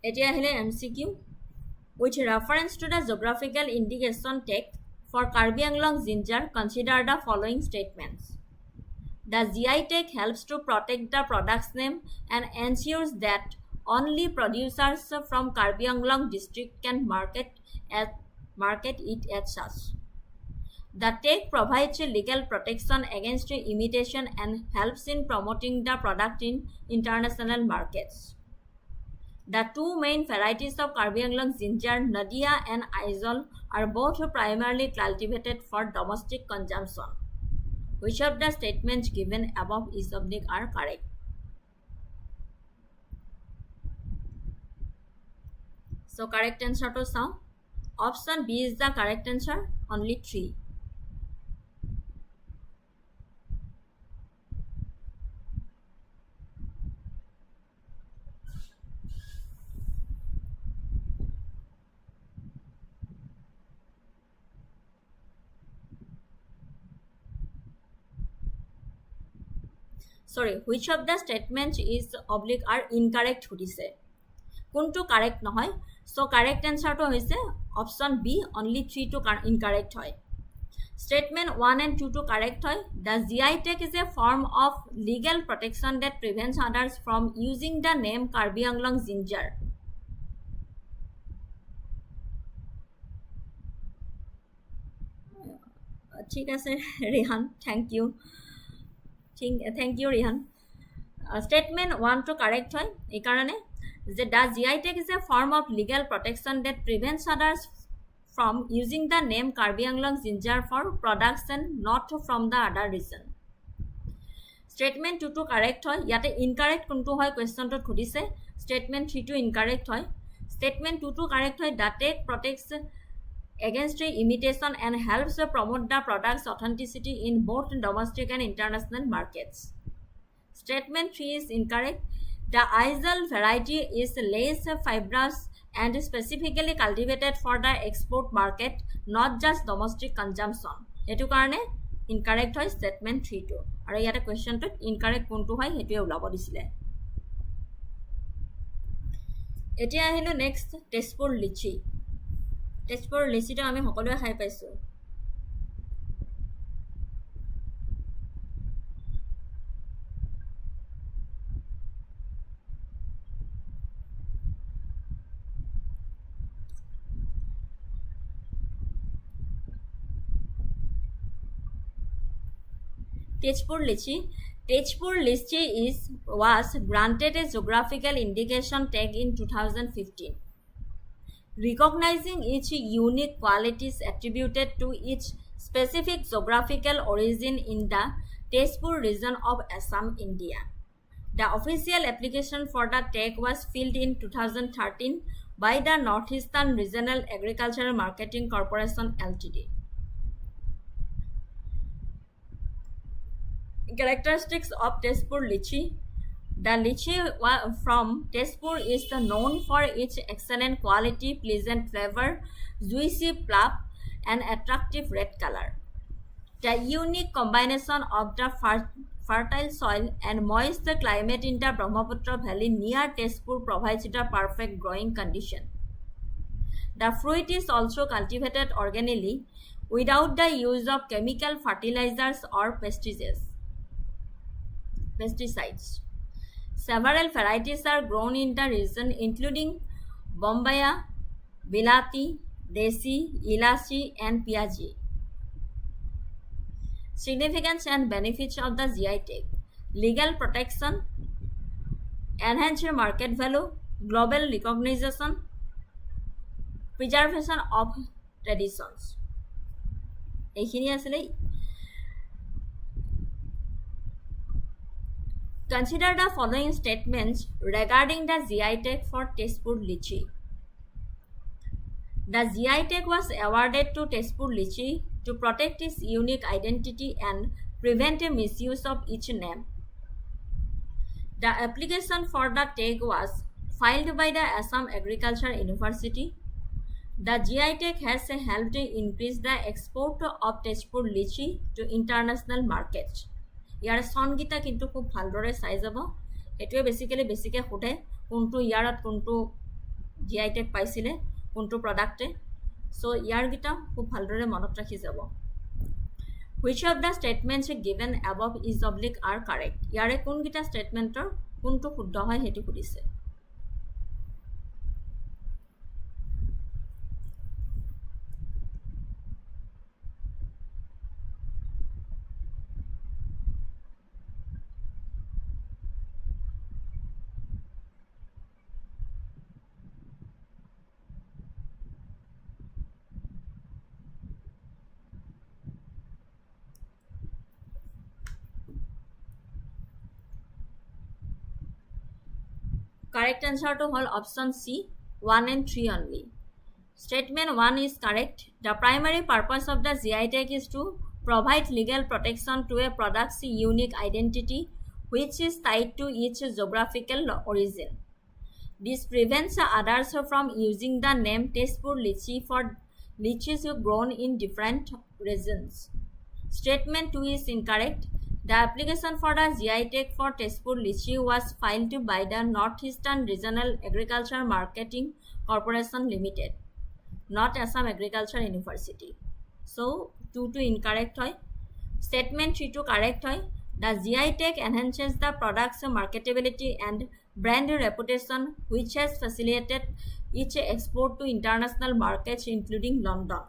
এতিয়া আহিলে MCQ. With reference to the geographical indication tag for Karbi Anglong ginger, consider the following statements. The GI tag helps to protect the product's name and ensures that only producers from Karbi Anglong district can market it as such. The tag provides legal protection against imitation and helps in promoting the product in international markets. The two main varieties of Karbi Anglong ginger, Nadia and Aizol, are both primarily cultivated for domestic consumption. Which of the statements given above is are correct? So correct answer to some. Option B is the correct answer, only 3. Sorry, which of the statements is oblique are incorrect সুধিছে কোনটো correct নহয় so correct আনসারটো হৈছে option B only 3 to incorrect হয় statement 1 and 2 to correct হয় the GI tag is a form of legal protection that prevents others from using the name Karbi Anglong ginger ঠিক আছে Rihan thank you Rihan statement 1 to correct হয় এই কারণে যে the GI tag is a form of legal protection that prevents others from using the name Karbi Anglong ginger for products and not from the other reason. Statement 2 to correct হয় ইয়াতে incorrect কোনটো হয় কোৱেশ্চনটো খুদিছে statement 3 to incorrect হয় statement 2 to correct হয় that tag protects against imitation and helps promote the product's authenticity in both domestic and international markets. Statement 3 is incorrect. The Aizal variety is less fibrous and specifically cultivated for the export market, not just domestic consumption. Etu karone incorrect hoy statement 3 to. Aru yata question to incorrect kontu hoy hetue ulabo disile. Etia ahilu next Tezpur lichi. Tezpur lichi to ami hokolue khai paisu. Tezpur lychee was granted a geographical indication tag in 2015, recognizing its unique qualities attributed to its specific geographical origin in the Tezpur region of Assam, India. The official application for the tag was filed in 2013 by the Northeastern Regional Agricultural Marketing Corporation Ltd. Characteristics of Tezpur lychee. The lychee from Tezpur is known for its excellent quality, pleasant flavor, juicy pulp, and attractive red color. The unique combination of the fertile soil and moist climate in the Brahmaputra Valley near Tezpur provides the perfect growing condition. The fruit is also cultivated organically without the use of chemical fertilizers or pesticides. Several varieties are grown in the region including Bombaya, Bilati, Desi, Ilachi and Piaji. Significance and benefits of the GI tag. Legal protection, enhanced market value, global recognition, preservation of traditions. এইখিনি আসলে Consider the following statements regarding the GI tag for Tezpur lychee. The GI tag was awarded to Tezpur Lychee to protect its unique identity and prevent a misuse of each name. The application for the tag was filed by the Assam Agriculture University. The GI tag has helped increase the export of Tezpur Lychee to international markets. ইয়াৰ চনগীতা কিন্তু খুব ভালদৰে চাই যাব এটোৱে বেছিকে সোধে কোনটো ইয়াৰত কোনটো জিআই টেগ পাইছিলে কোনটো প্ৰডাক্টে সো ইয়াৰ গীতা খুব ভালদৰে মনত ৰাখি যাব Which of the statements given above is oblique are correct ইয়াৰে কোন গীতা ষ্টেটমেন্টৰ কোনটো শুদ্ধ হয় হেতু সুধিছে Correct answer to whole option C, 1 and 3 only. Statement 1 is correct. The primary purpose of the GI tag is to provide legal protection to a product's unique identity which is tied to its geographical origin. This prevents others from using the name Tezpur Lychee for lychees grown in different regions. Statement 2 is incorrect. The application for the GI tag for Tezpur Lychee was filed by the Northeastern Regional Agriculture Marketing Corporation Limited, not Assam Agriculture University. So, 2 to incorrect hoy. Statement 3 to correct hoy. The GI tag enhances the product's marketability and brand reputation, which has facilitated its export to international markets, including London.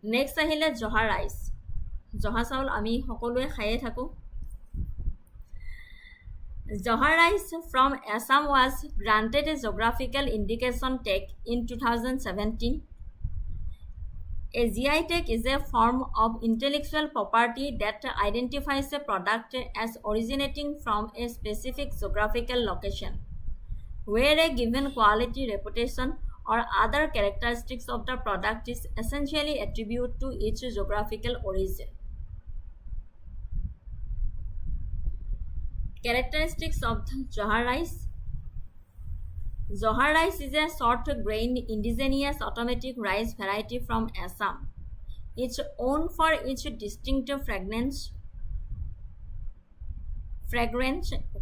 Next ahile Joha rice. Joha saul ami hokolue khaye thaku. Joha rice from Assam was granted a geographical indication tag in 2017. A GI tag is a form of intellectual property that identifies a product as originating from a specific geographical location, where a given quality, reputation, or other characteristics of the product is essentially attributed to its geographical origin. Characteristics of the Joha rice. Joha rice is a short-grained indigenous automatic rice variety from Assam. It's known for its distinctive fragrance,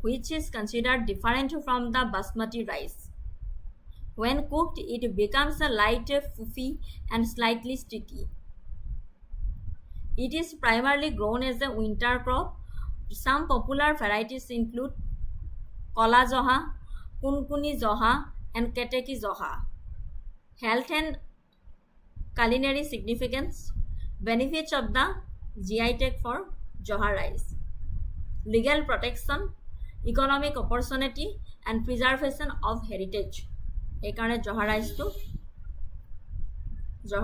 which is considered different from the basmati rice. When cooked, it becomes a light, fluffy, and slightly sticky. It is primarily grown as a winter crop. Some popular varieties include Kala Joha, Kunkuni Joha, and Keteki Joha. Health and culinary significance. Benefits of the GI tag for Joha rice. Legal protection, economic opportunity, and preservation of heritage. এইকাৰণে Joha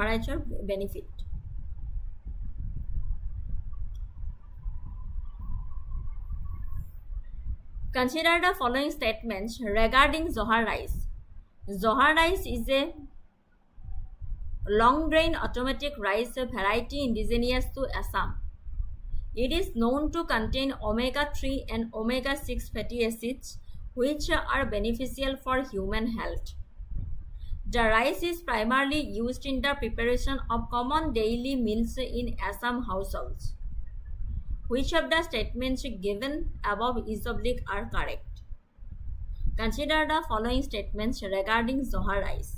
riceৰ benefit. Consider the following statements regarding Joha rice. Joha rice is a long-grain automatic rice variety indigenous to Assam. It is known to contain omega-3 and omega-6 fatty acids, which are beneficial for human health. The rice is primarily used in the preparation of common daily meals in Assam households. Which of the statements given above is oblique are correct? Consider the following statements regarding Joha rice.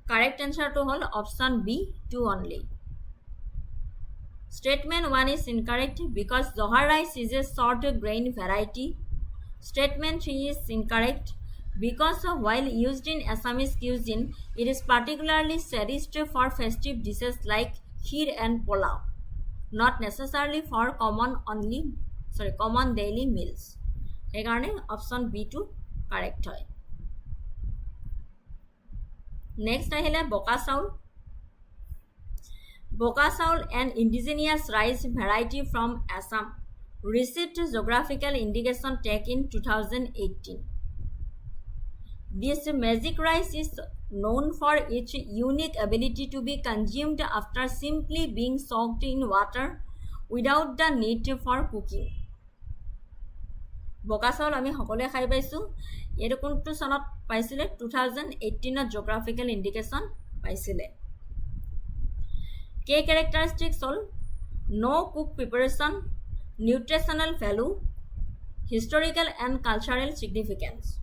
Correct answer to whole option B, 2 only. Statement 1 is incorrect because Joha rice is a short grain variety. Statement 3 is incorrect because while used in Assamese cuisine, it is particularly cherished for festive dishes like kheer and pulao, not necessarily for common only common daily মিলছ সেইকাৰণে option বিটো correct হয় next আহিলে বকা চাউল Boka saul, an indigenous rice variety from Assam, received geographical indication tag in 2018. This magic rice is known for its unique ability to be consumed after simply being soaked in water without the need for cooking. Boka saul আমি সকলোৱে খাই পাইছো এটো কোনটো সনত পাইছিলে 2018 geographical indication পাইছিলে Key characteristics all no cook preparation, nutritional value, historical and cultural significance.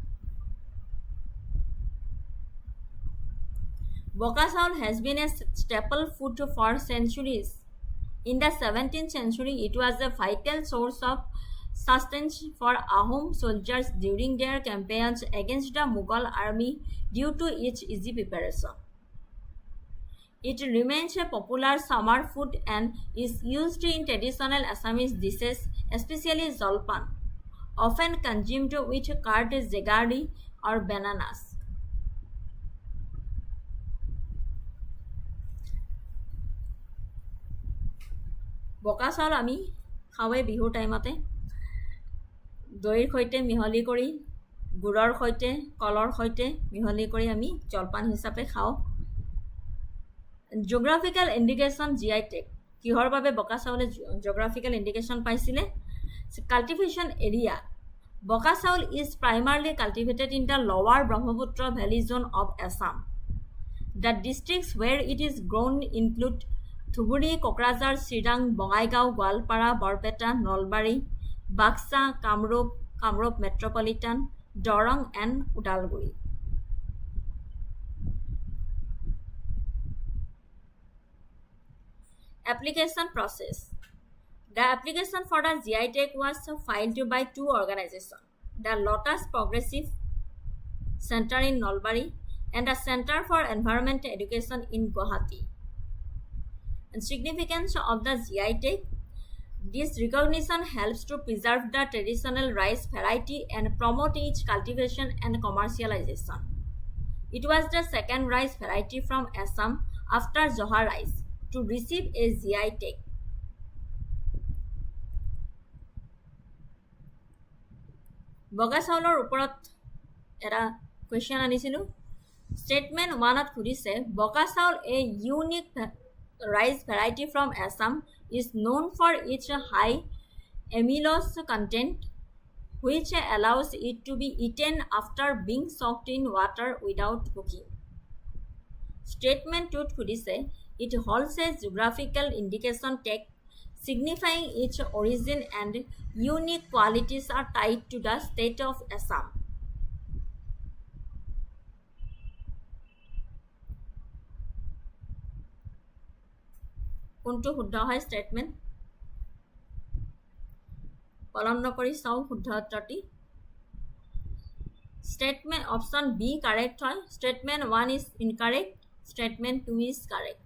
Boka saul has been a staple food for centuries. In the 17th century, it was a vital source of sustenance for Ahom soldiers during their campaigns against the Mughal army due to its easy preparation. It remains a popular summer food and is used in traditional Assamese dishes, especially jolpan, often consumed with curd, jaggery, or bananas. Boka saul আমি খাওঁৱে বিহুৰ টাইমতে দৈৰ সৈতে মিহলি কৰি গুড়ৰ সৈতে কলৰ সৈতে মিহলি কৰি আমি জলপান হিচাপে খাওঁ Geographical indication GI tag কিহৰ বাবে বকা চাউলে geographical indication পাইছিলে cultivation area বকা চাউল is primarily cultivated in the lower Brahmaputra valley zone of Assam the districts where it is grown include Thuburi Kokrajhar Srirang Bongaigaon Goalpara Barpeta Nolbari Baksa Kamrup Metropolitan Dorong and Udalguri Application process. The application for the GI tag was filed by two organizations, the Lotus Progressive Center in Nolbari and the Center for Environment Education in Guwahati. And significance of the GI tag. This recognition helps to preserve the traditional rice variety and promote its cultivation and commercialization. It was the second rice variety from Assam after Johar rice to receive a GI tag. বগা চাউলৰ ওপৰত এটা question আনিছিলো statement 1ত খুদিছে বগা চাউল a unique rice variety from Assam is known for its high amylose content which allows it to be eaten after being soaked in water without cooking. Statement 2ত খুদিছে It holds a geographical indication tag signifying its origin and unique qualities are tied to the state of Assam. কোনটো শুদ্ধ হয় statement? কলম নকৰি চাও শুদ্ধ উত্তৰটি Statement option B correct হয় Statement 1 is incorrect Statement 2 is correct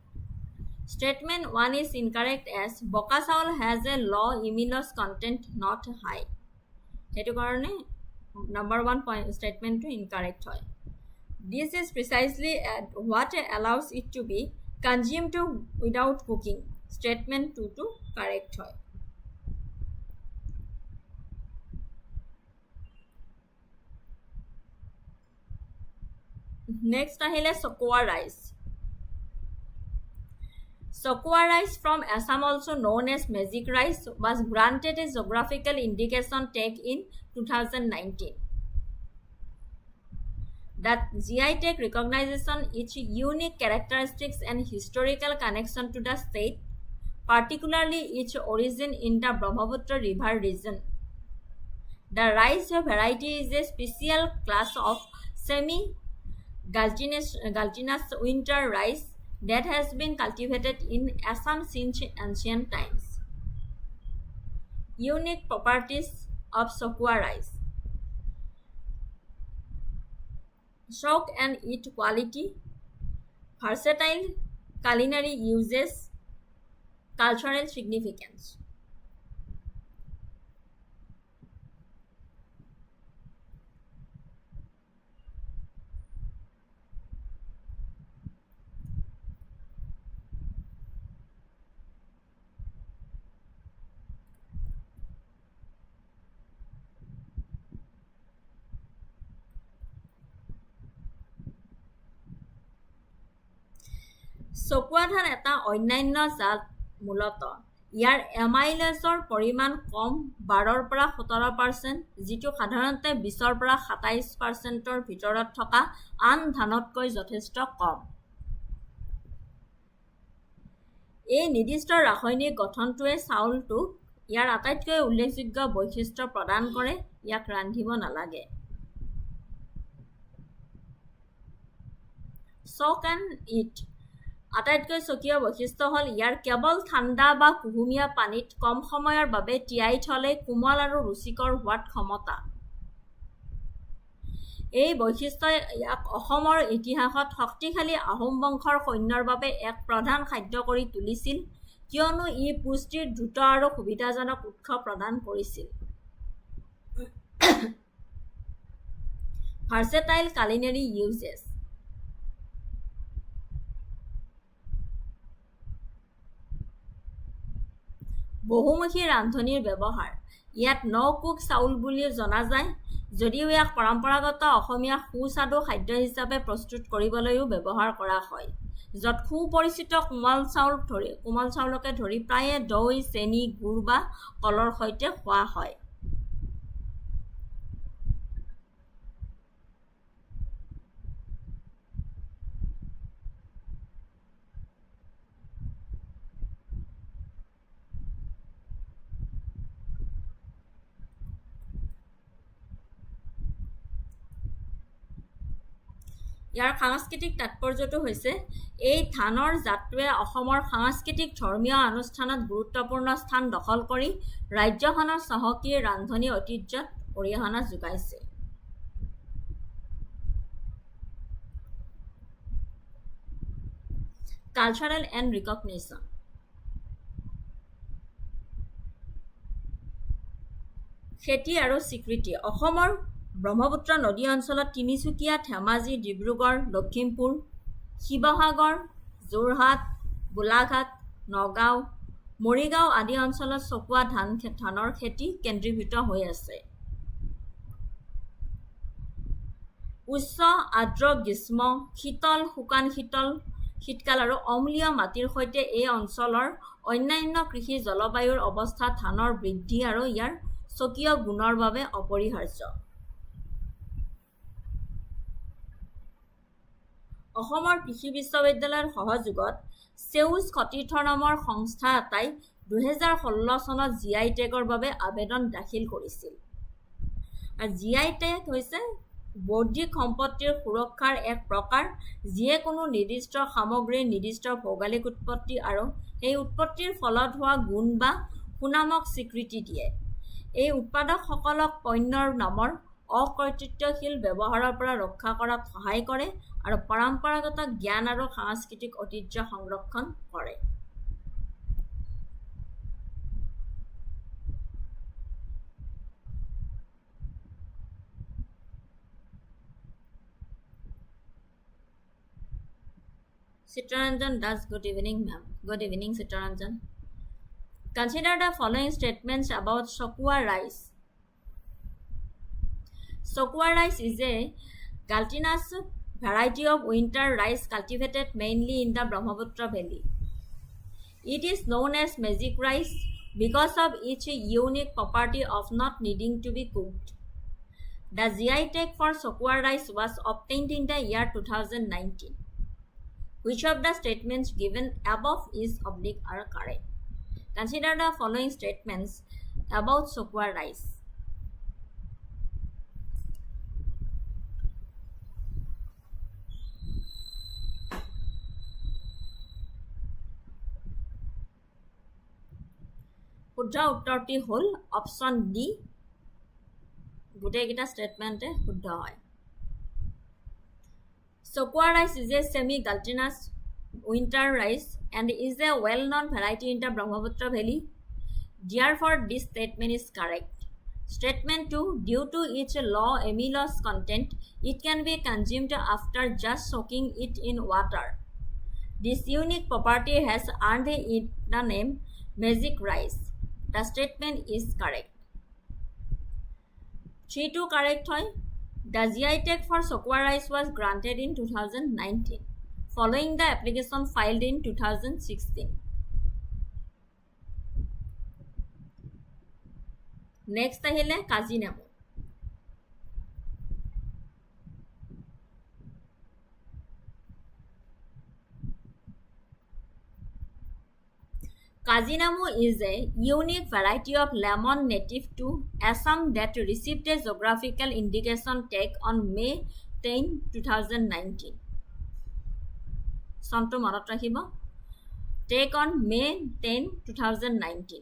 Statement 1 is incorrect as boka saul has a low amylose content not high. Hetu karone number 1 point statement to incorrect hoy. This is precisely what allows it to be consumed without cooking. Statement 2 to correct hoy. Next ahile Sokwa rice. Sokwa rice from Assam, also known as magic rice, was granted a geographical indication tag in 2019. The GI tag recognition its unique characteristics and historical connection to the state, particularly its origin in the Brahmaputra River region. The rice variety is a special class of semi-glutinous winter rice that has been cultivated in Assam since ancient times. Unique properties of Sokwa rice. Soak and eat quality, versatile culinary uses, cultural significance. চকুৱা ধান এটা অন্যান্য জাত মূলতঃ ইয়াৰ এমাইলেজৰ পৰিমাণ কম 12ৰ পৰা 17%, যিটো সাধাৰণতে 20ৰ পৰা 27%ৰ ভিতৰত থকা আন ধানতকৈ যথেষ্ট কম। এই নিৰ্দিষ্ট ৰাসায়নিক গঠনটোৱে চাউলটোক ইয়াৰ আটাইতকৈ উল্লেখযোগ্য বৈশিষ্ট্য প্ৰদান কৰে, ইয়াক ৰান্ধিব নালাগে। চক এণ্ড ইট আটাইতকৈ স্বকীয় বৈশিষ্ট্য হ'ল ইয়াৰ কেৱল ঠাণ্ডা বা কুহুমীয়া পানীত কম সময়ৰ বাবে তিয়াই থ'লেই কোমল আৰু ৰুচিকৰ হোৱাৰ ক্ষমতা। এই বৈশিষ্ট্যই ইয়াক অসমৰ ইতিহাসত শক্তিশালী আহোম বংশৰ সৈন্যৰ বাবে এক প্ৰধান খাদ্য কৰি তুলিছিল, কিয়নো ই পুষ্টিৰ দ্ৰুত আৰু সুবিধাজনক উৎস প্ৰদান কৰিছিল। Versatile culinary uses. বহুমুখী ৰান্ধনিৰ ব্যৱহাৰ। ইয়াত ন-কুক চাউল বুলিও জনা যায়, যদিও ইয়াক পৰম্পৰাগত অসমীয়া সুস্বাদু খাদ্য হিচাপে প্ৰস্তুত কৰিবলৈও ব্যৱহাৰ কৰা হয়, য'ত সুপৰিচিত কোমল চাউলকে ধৰি প্ৰায়ে দৈ, চেনি, গুড় বা কলৰ সৈতে খোৱা হয়। ইয়াৰ সাংস্কৃতিক তাৎপৰ্যটো হৈছে এই ধানৰ জাতটোৱে অসমৰ সাংস্কৃতিক ধৰ্মীয় অনুষ্ঠানত গুৰুত্বপূৰ্ণ স্থান দখল কৰি ৰাজ্যখনৰ চহকী ৰান্ধনী ঐতিহ্যত অৰিহণা যোগাইছে। Cultural and recognition. খেতি আৰু স্বীকৃতি। অসমৰ ব্ৰহ্মপুত্ৰ নদী অঞ্চলত তিনিচুকীয়া, ধেমাজি, ডিব্ৰুগড়, লখিমপুৰ, শিৱসাগৰ, যোৰহাট, গোলাঘাট, নগাঁও, মৰিগাঁও আদি অঞ্চলত চকুৱা ধানৰ খেতি কেন্দ্ৰীভূত হৈ আছে। উচ্চ আৰ্দ্ৰ গ্ৰীষ্ম, শীতল শুকান শীতকাল আৰু অম্লীয় মাটিৰ সৈতে এই অঞ্চলৰ অন্যান্য কৃষি জলবায়ুৰ অৱস্থা ধানৰ বৃদ্ধি আৰু ইয়াৰ স্বকীয় গুণৰ বাবে অপৰিহাৰ্য। অসমৰ কৃষি বিশ্ববিদ্যালয়ৰ সহযোগত সেউজ সতীৰ্থ নামৰ সংস্থা এটাই 2016 চনত GI টেগৰ বাবে আবেদন দাখিল কৰিছিল। GI টেগ হৈছে বৌদ্ধিক সম্পত্তিৰ সুৰক্ষাৰ এক প্ৰকাৰ, যিয়ে কোনো নিৰ্দিষ্ট সামগ্ৰীৰ নিৰ্দিষ্ট ভৌগোলিক উৎপত্তি আৰু সেই উৎপত্তিৰ ফলত হোৱা গুণ বা সুনামক স্বীকৃতি দিয়ে। এই উৎপাদকসকলক পণ্যৰ নামৰ অকৰ্তৃত্বশীল ব্যৱহাৰৰ পৰা ৰক্ষা কৰাত সহায় কৰে আৰু পৰম্পৰাগত জ্ঞান আৰু সাংস্কৃতিক ঐতিহ্য সংৰক্ষণ কৰে। Chittaranjan Das, good evening, ma'am. Good evening, Chittaranjan. Consider the following statements about Sokwa rice. Sokwa rice is a glutinous variety of winter rice cultivated mainly in the Brahmaputra Valley. It is known as magic rice because of its unique property of not needing to be cooked. The GI tag for Sokwa rice was obtained in the year 2019. Which of the statements given above is are correct? Consider the following statements about Sokwa rice. শুদ্ধ উত্তৰটি হ'ল option D, গোটেইকেইটা ষ্টেটমেণ্টে শুদ্ধ হয়। Sokwa rice is a semi-glutinous winter rice and is a well-known variety in the Brahmaputra Valley. Therefore, this statement is correct. Statement 2, due to its low amylose content, it can be consumed after just soaking it in water. This unique property has earned it the name magic rice. The statement is correct. 3 correct hoy. The GI tag for Sokwa rice was granted in 2019. following the application filed in 2016. Next ahile Kazi Nemu. Kazi Nemu is a unique variety of lemon native to Assam that received a geographical indication tag on May 10, 2019. Sonto monot rakhibo. Tag on May 10, 2019.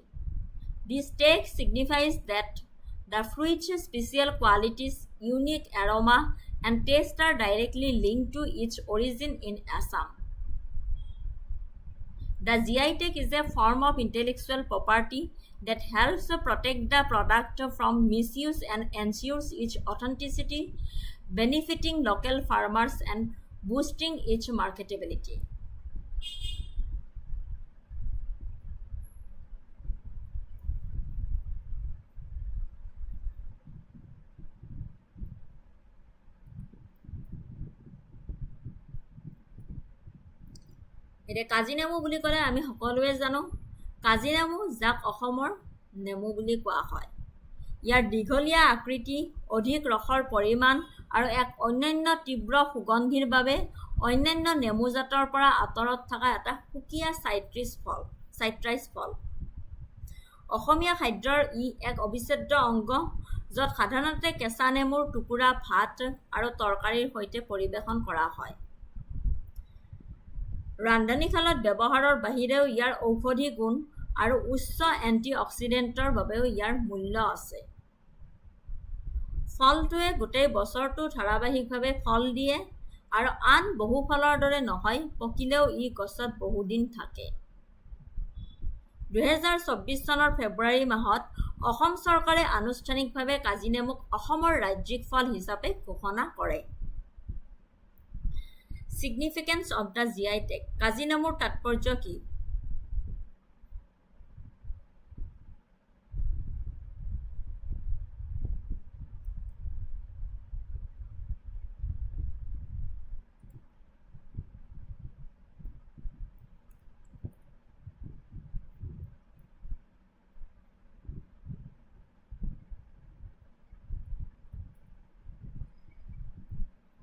This tag signifies that the fruit's special qualities, unique aroma, and taste are directly linked to its origin in Assam. The GI tag is a form of intellectual property that helps protect the product from misuse and ensures its authenticity, benefiting local farmers and boosting its marketability. এতিয়া কাজি নেমু বুলি ক'লে আমি সকলোৱে জানো কাজি নেমু যাক অসমৰ নেমু বুলি কোৱা হয় ইয়াৰ দীঘলীয়া আকৃতি অধিক ৰসৰ পৰিমাণ আৰু এক অন্যান্য তীব্ৰ সুগন্ধিৰ বাবে অন্যান্য নেমু জাতৰ পৰা আঁতৰত থকা এটা সুকীয়া চাইট্ৰাছ ফল অসমীয়া খাদ্যৰ ই এক অবিচ্ছেদ্য অংগ য'ত সাধাৰণতে কেঁচা নেমুৰ টুকুৰা ভাত আৰু তৰকাৰীৰ সৈতে পৰিৱেশন কৰা হয় ৰান্ধনীশালত ব্যৱহাৰৰ বাহিৰেও ইয়াৰ ঔষধি গুণ আৰু উচ্চ এন্টিঅক্সিডেণ্টৰ বাবেও ইয়াৰ মূল্য আছে ফলটোৱে গোটেই বছৰটো ধাৰাবাহিকভাৱে ফল দিয়ে আৰু আন বহু ফলৰ দৰে নহয় পকিলেও ই গছত বহুদিন থাকে 2024 চনৰ ফেব্ৰুৱাৰী মাহত অসম চৰকাৰে আনুষ্ঠানিকভাৱে কাজি নেমুক অসমৰ ৰাজ্যিক ফল হিচাপে ঘোষণা কৰে Significance of the GI tag. কাজি নেমুৰ তাৎপৰ্য কি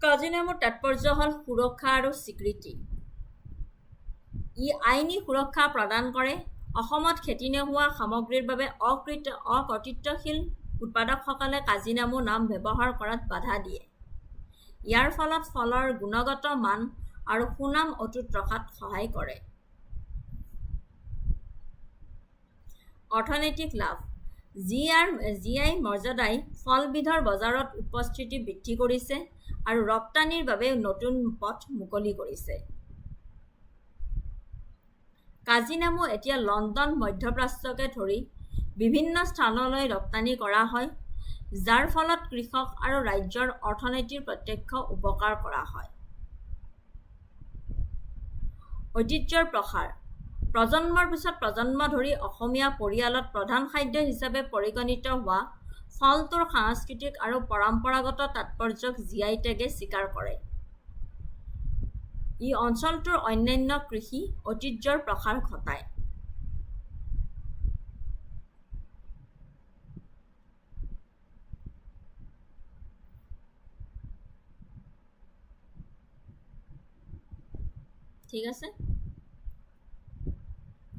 কাজি নেমুৰ তাৎপৰ্য হ'ল সুৰক্ষা আৰু স্বীকৃতি ই আইনী সুৰক্ষা প্ৰদান কৰে অসমত খেতি নোহোৱা সামগ্ৰীৰ বাবে অকৰ্তৃত্বশীল উৎপাদকসকলে কাজি নেমু নাম ব্যৱহাৰ কৰাত বাধা দিয়ে ইয়াৰ ফলত ফলৰ গুণগত মান আৰু সুনাম অটুট ৰখাত সহায় কৰে অৰ্থনৈতিক লাভ জিআই মৰ্যাদাই ফলবিধৰ বজাৰত উপস্থিতি বৃদ্ধি কৰিছে আৰু ৰপ্তানিৰ বাবে নতুন পথ মুকলি কৰিছে কাজি নেমু এতিয়া লণ্ডন মধ্যপ্ৰাচ্যকে ধৰি বিভিন্ন স্থানলৈ ৰপ্তানি কৰা হয় যাৰ ফলত কৃষক আৰু ৰাজ্যৰ অৰ্থনীতিৰ প্ৰত্যক্ষ উপকাৰ কৰা হয় ঐতিহ্যৰ প্ৰসাৰ প্ৰজন্মৰ পিছত প্ৰজন্ম ধৰি অসমীয়া পৰিয়ালত প্ৰধান খাদ্য হিচাপে পৰিগণিত হোৱা ফলটোৰ সাংস্কৃতিক আৰু পৰম্পৰাগত তাৎপৰ্যক জিআই টেগে স্বীকাৰ কৰে ই অঞ্চলটোৰ অন্যান্য কৃষি ঐতিহ্যৰ প্ৰসাৰ ঘটায় ঠিক আছে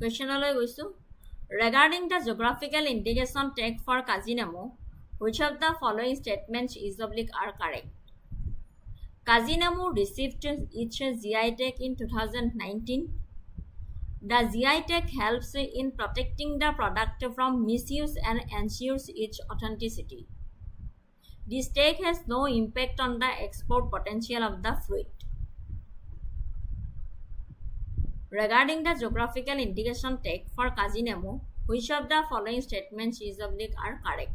কোৱেশ্যনলৈ গৈছো regarding the geographical indication tag for Kazi Nemu which of the following statements is oblique are correct Kazi Nemu received its GI tag in 2019 The GI tag helps in protecting the product from misuse and ensures its authenticity. This tag has no impact on the export potential of the fruit. Regarding the geographical indication tag for Kazi Nemu, which of the following statements is oblique are correct?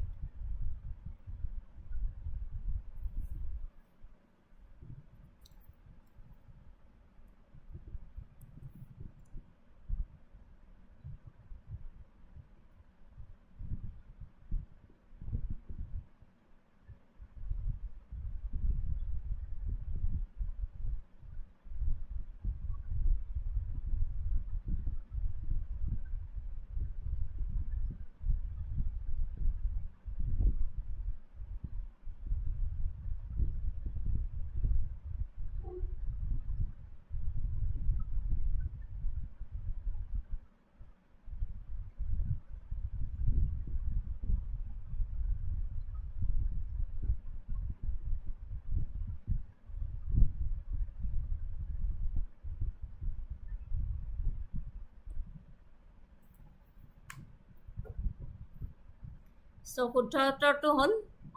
So শুদ্ধ উত্তৰটো হ'ল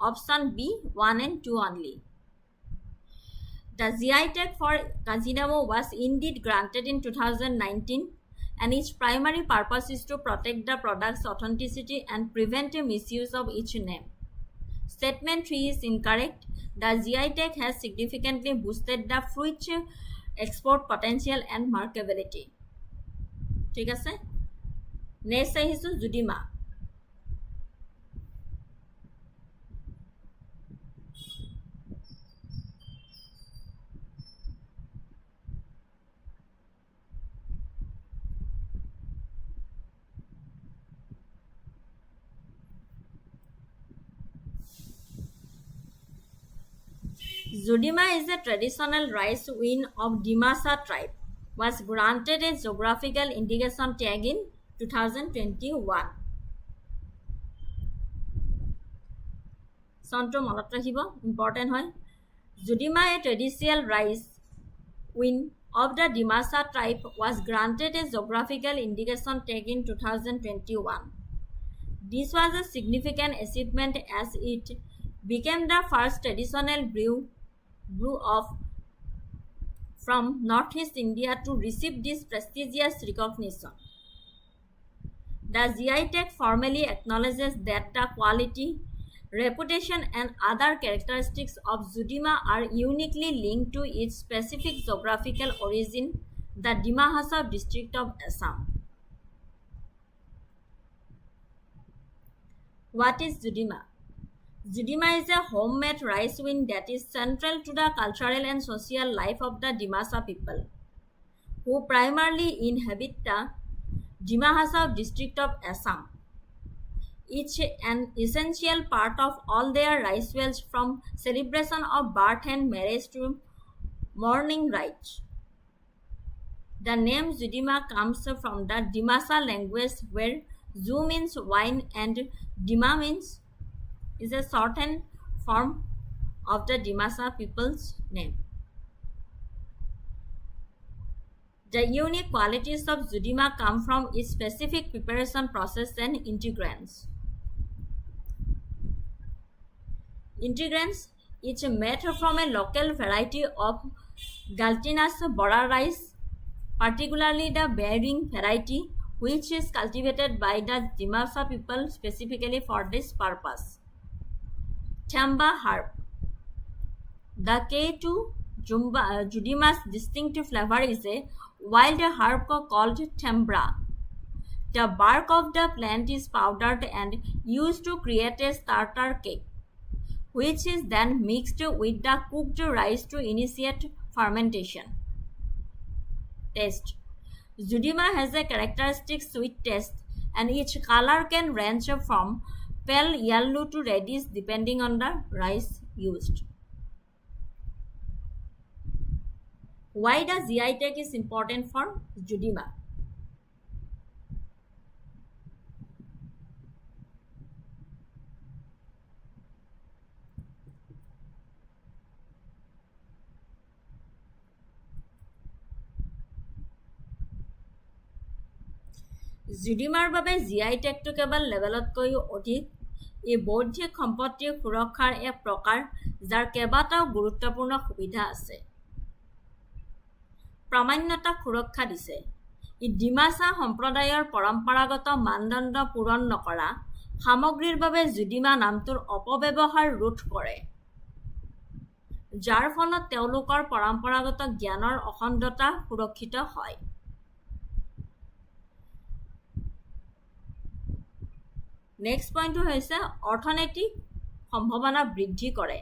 option B 1 and 2 only. The GI tag for Kazhinamo was indeed granted in 2019 and its primary purpose is to protect the product's authenticity and prevent a misuse of each name. Statement 3 is incorrect. The GI tag has significantly boosted the fruit's export potential and marketability. ঠিক আছে? Next আহিছো Judima. Zudima is a traditional rice wine of Dimasa tribe. Was granted a geographical indication tag in 2021. Sonto মনত ৰাখিব important হয়. Zudima, a traditional rice wine of the Dimasa tribe, was granted a geographical indication tag in 2021. This was a significant achievement as it became the first traditional brew from Northeast India to receive this prestigious recognition. The GI tag formally acknowledges that the quality, reputation, and other characteristics of Zudima are uniquely linked to its specific geographical origin, the Dima Hasab district of Assam. What is Zudima? Zudima is a homemade rice wine that is central to the cultural and social life of the Dimasa people, who primarily inhabit the Dima Hasab district of Assam. It's an essential part of all their rituals from celebration of birth and marriage to mourning rites. The name Zudima comes from the Dimasa language where Zu means wine and Dima means is a shortened form of the Dimasa people's name. The unique qualities of Zudima come from its specific preparation process and ingredients. It's made from a local variety of glutinous bora rice, particularly the bearing variety, which is cultivated by the Dimasa people specifically for this purpose. Chamba herb. The key to Judima's distinctive flavor is a wild herb called tembra. The bark of the plant is powdered and used to create a starter cake, which is then mixed with the cooked rice to initiate fermentation. Taste. Zudima has a characteristic sweet taste and its color can range from pale yellow to reddish depending on the rice used. Why the GI tag is important for Zudima? Zudimaৰ বাবে GI টেগটো কেৱল লেভেলতকৈও অধিক এই বৌদ্ধিক সম্পত্তিৰ সুৰক্ষাৰ এক প্ৰকাৰ যাৰ কেইবাটাও গুৰুত্বপূৰ্ণ সুবিধা আছে। প্ৰামাণ্যতাক সুৰক্ষা দিছে। ই ডিমাছা সম্প্ৰদায়ৰ পৰম্পৰাগত মানদণ্ড পূৰণ নকৰা সামগ্ৰীৰ বাবে জুডিমা নামটোৰ অপব্যৱহাৰ ৰোধ কৰে, যাৰ ফলত তেওঁলোকৰ পৰম্পৰাগত জ্ঞানৰ অখণ্ডতা সুৰক্ষিত হয়। নেক্সট পইণ্টটো হৈছে অৰ্থনৈতিক সম্ভাৱনা বৃদ্ধি কৰে,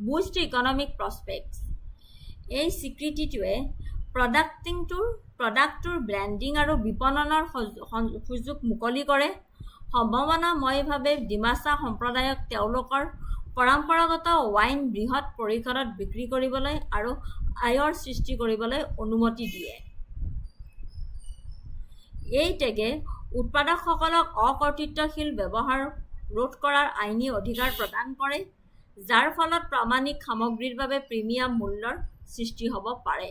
বুষ্ট ইকনমিক প্ৰস্পেক্টছ। এই স্বীকৃতিটোৱে প্ৰডাক্টটোৰ ব্ৰেণ্ডিং আৰু বিপণনৰ সুযোগ মুকলি কৰে, সম্ভাৱনাময়ভাৱে ডিমাছা সম্প্ৰদায়ক তেওঁলোকৰ পৰম্পৰাগত ৱাইন বৃহৎ পৰিসৰত বিক্ৰী কৰিবলৈ আৰু আয়ৰ সৃষ্টি কৰিবলৈ অনুমতি দিয়ে। এই টেগে উৎপাদকসকলক অকৰ্তৃত্বশীল ব্যৱহাৰ ৰোধ কৰাৰ আইনী অধিকাৰ প্ৰদান কৰে, যাৰ ফলত প্ৰামাণিক সামগ্ৰীৰ বাবে প্ৰিমিয়াম মূল্যৰ সৃষ্টি হ'ব পাৰে।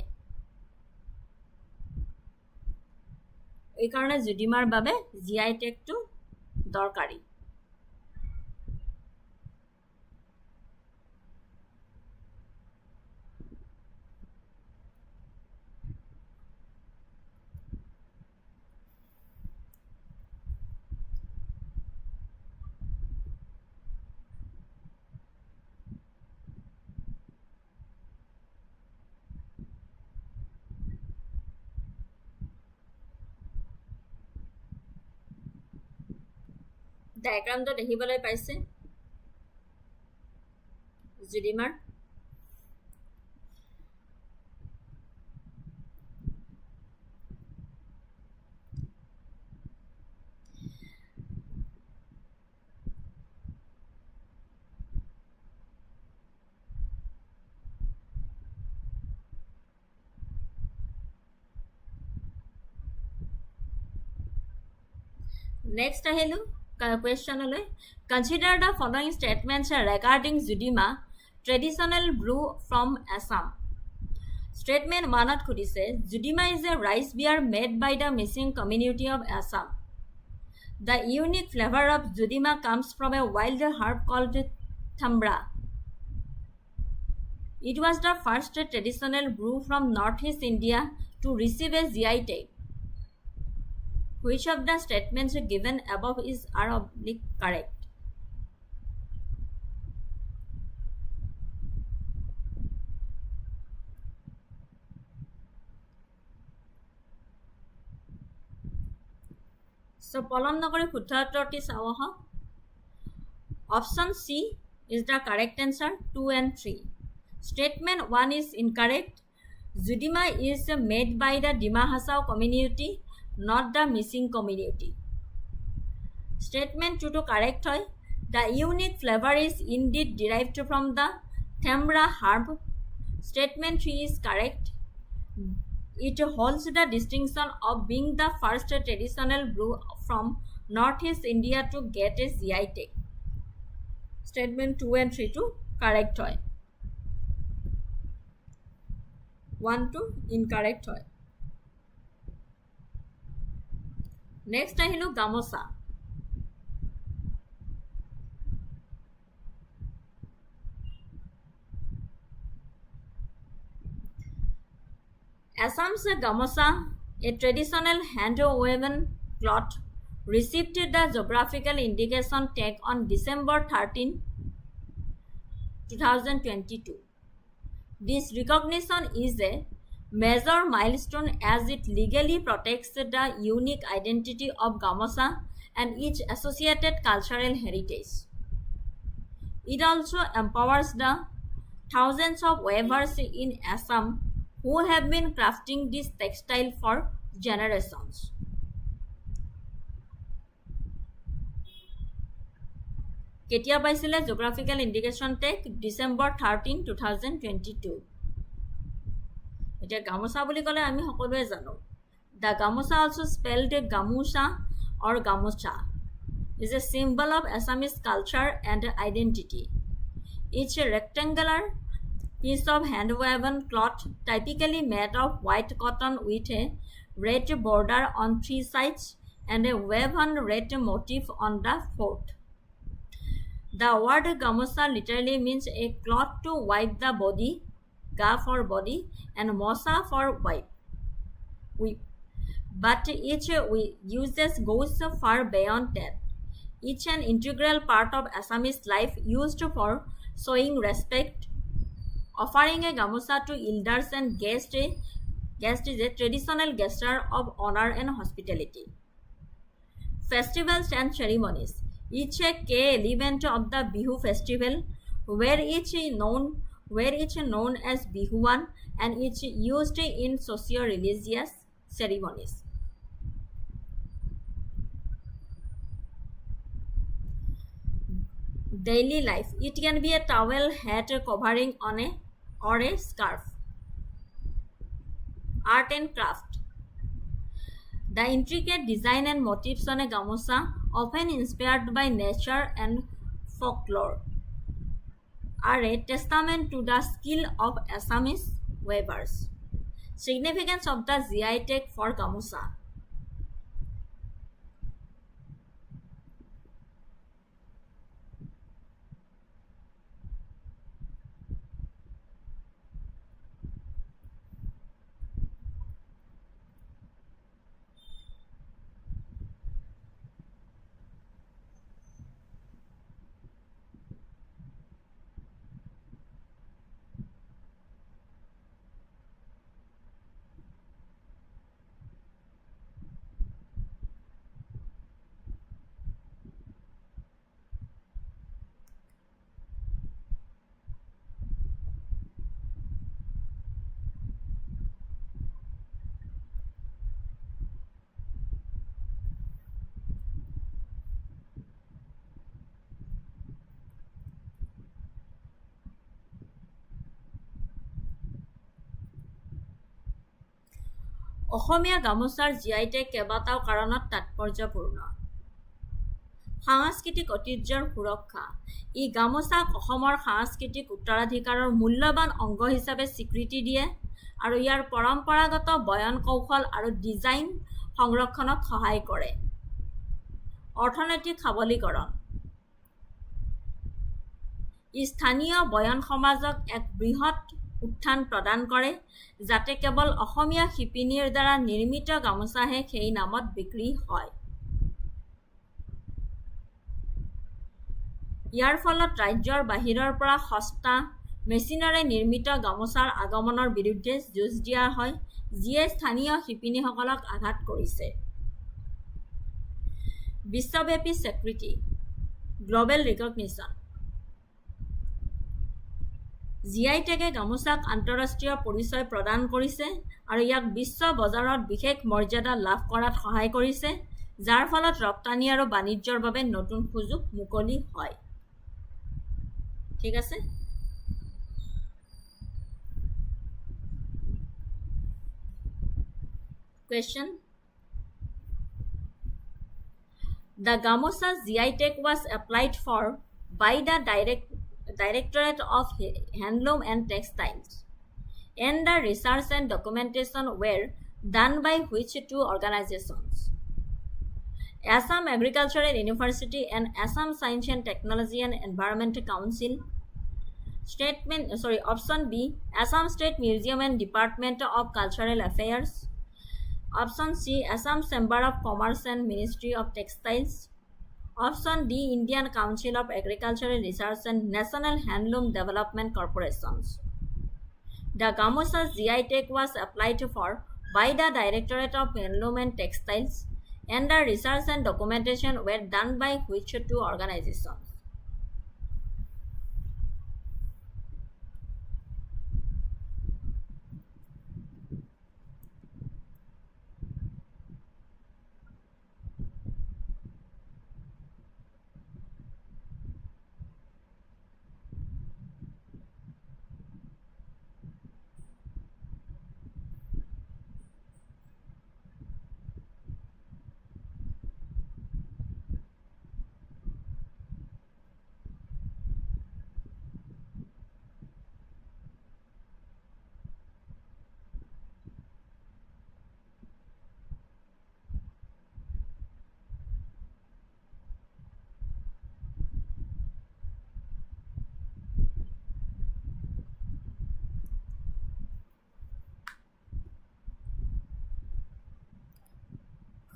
এইকাৰণে জুডিমাৰ বাবে GI টেগটো দৰকাৰী। ডায়াগ্ৰামটো দেখিবলৈ পাইছে জুডিমাৰ Next আহিলো questionলৈ. Consider the following statements regarding Judima, traditional brew from Assam. Statement 1 সুধিছে Judima is a rice beer made by the Missing community of Assam. The unique flavor of Judima comes from a wild herb called thambra. It was the first traditional brew from northeast India to receive a GI tag. Which of the statements given above are correct? So, পলম নকৰি শুদ্ধ উত্তৰটি চাওঁ আহক Option C is the correct answer. 2 and 3. Statement 1 is incorrect. Judima is made by the Dima Hasao community, not the Missing community. Statement 2 to correct hoy. The unique flavor is indeed derived from the thambra herb. Statement 3 is correct. It holds the distinction of being the first traditional brew from northeast India to get a GI tag. Statement 2 and 3 to correct hoy. 1 to incorrect hoy. Next আহিলো গামোচা Assam's gamosa, a traditional hand-woven cloth, received the geographical indication tag on December 13, 2022. This recognition is a major milestone as it legally protects the unique identity of gamosa and its associated cultural heritage. It also empowers the thousands of weavers in Assam who have been crafting this textile for generations. কেতিয়া পাইছিলে geographical indication tag December 13, 2022. এতিয়া গামোচা বুলি ক'লে আমি সকলোৱে জানো The gamosa, also spelled gamusha or gamucha, is a symbol of Assamese culture and identity. It's a rectangular piece of hand-woven cloth typically made of white cotton with a red border on 3 sides and a woven red motif on the fourth. The word gamusa literally means a cloth to wipe the body, ga for body, and mosa for wipe. But each uses goes far beyond that. It's an integral part of Assamese life used for showing respect. Offering a gamusa to elders and guests is a traditional gesture of honor and hospitality. Festivals and ceremonies. Each a key element of the Bihu festival, where each known as Bihuan and each used in socio-religious ceremonies. Daily life. It can be a towel, hat covering on a or a scarf. Art and craft. The intricate design and motifs on a gamusa, often inspired by nature and folklore, are a testament to the skill of Assamese weavers. Significance of the GI tag for gamusa. অসমীয়া গামোচাৰ GI tag কেইবাটাও কাৰণত তাৎপৰ্যপূৰ্ণ। সাংস্কৃতিক ঐতিহ্যৰ সুৰক্ষা। ই গামোচাক অসমৰ সাংস্কৃতিক উত্তৰাধিকাৰৰ মূল্যৱান অংগ হিচাপে স্বীকৃতি দিয়ে আৰু ইয়াৰ পৰম্পৰাগত বয়ন কৌশল আৰু ডিজাইন সংৰক্ষণত সহায় কৰে। অৰ্থনৈতিক সবলীকৰণ। ই স্থানীয় বয়ন সমাজক এক বৃহৎ উত্থান প্ৰদান কৰে, যাতে কেৱল অসমীয়া শিপিনীৰ দ্বাৰা নিৰ্মিত গামোচাহে সেই নামত বিক্ৰী হয়। ইয়াৰ ফলত ৰাজ্যৰ বাহিৰৰ পৰা সস্তা মেচিনেৰে নিৰ্মিত গামোচাৰ আগমনৰ বিৰুদ্ধে যুঁজ দিয়া হয়, যিয়ে স্থানীয় শিপিনীসকলক আঘাত কৰিছে। বিশ্বব্যাপী স্বীকৃতি। Global recognition. GI টেগে গামোচাক আন্তঃৰাষ্ট্ৰীয় পৰিচয় প্ৰদান কৰিছে আৰু ইয়াক বিশ্ব বজাৰত বিশেষ মৰ্যাদা লাভ কৰাত সহায় কৰিছে, যাৰ ফলত ৰপ্তানি আৰু বাণিজ্যৰ বাবে নতুন সুযোগ মুকলি হয়। ঠিক আছে। Question. The Gamusa GI tag was applied for by the Directorate of Handloom and Textiles, and the research and documentation were done by which two organizations? Assam Agricultural University and Assam Science and Technology and Environment Council. Option B, Assam State Museum and Department of Cultural Affairs. Option C, Assam Chamber of Commerce and Ministry of Textiles. Option D, Indian Council of Agricultural Research and National Handloom Development Corporations. The Gamusa GI tag was applied for by the Directorate of Handloom and Textiles, and the research and documentation were done by which two organizations?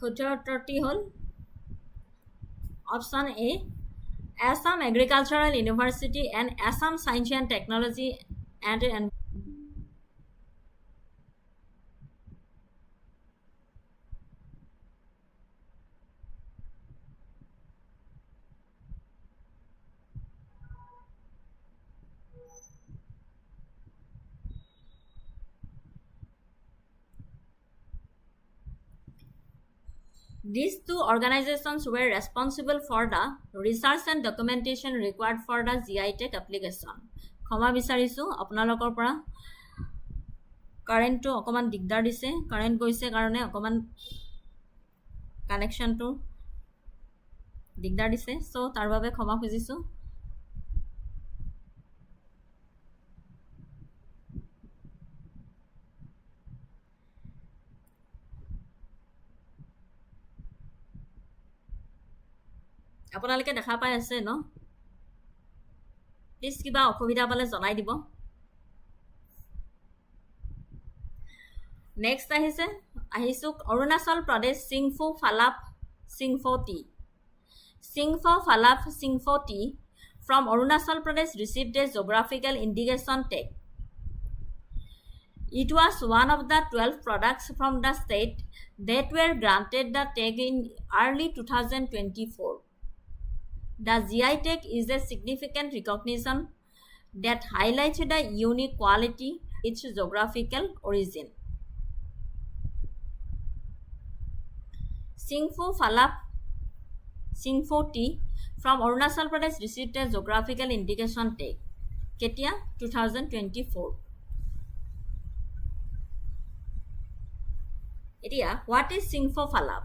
শুদ্ধ উত্তৰটি হ'ল option A, Assam Agricultural University and Assam Science and Technology and these two organizations were responsible for the research and documentation required for the GI tag application. ক্ষমা বিচাৰিছোঁ আপোনালোকৰ পৰা। কাৰেণ্টটো অকণমান দিগদাৰ দিছে, কাৰেণ্ট গৈছে কাৰণে অকণমান কানেকশ্যনটো দিগদাৰ দিছে, চ' তাৰ বাবে ক্ষমা খুজিছোঁ। আপোনালোকে দেখা পাই আছে ন? প্লিজ কিবা অসুবিধা পালে জনাই দিব। নেক্সট আহিছোঁ Arunachal Pradesh Singpho Phalap Singpho tea. Singpho Phalap Singpho tea from Arunachal Pradesh received a geographical indication tag. It was one of the 12 products from the state that were granted the tag in early 2024. The GI tag is a significant recognition that highlights the unique quality of its geographical origin. Singpho Falap Singpho tea from Arunachal Pradesh received a geographical indication tag. Ketia 2024. এতিয়া what is চিংফোফালাপ?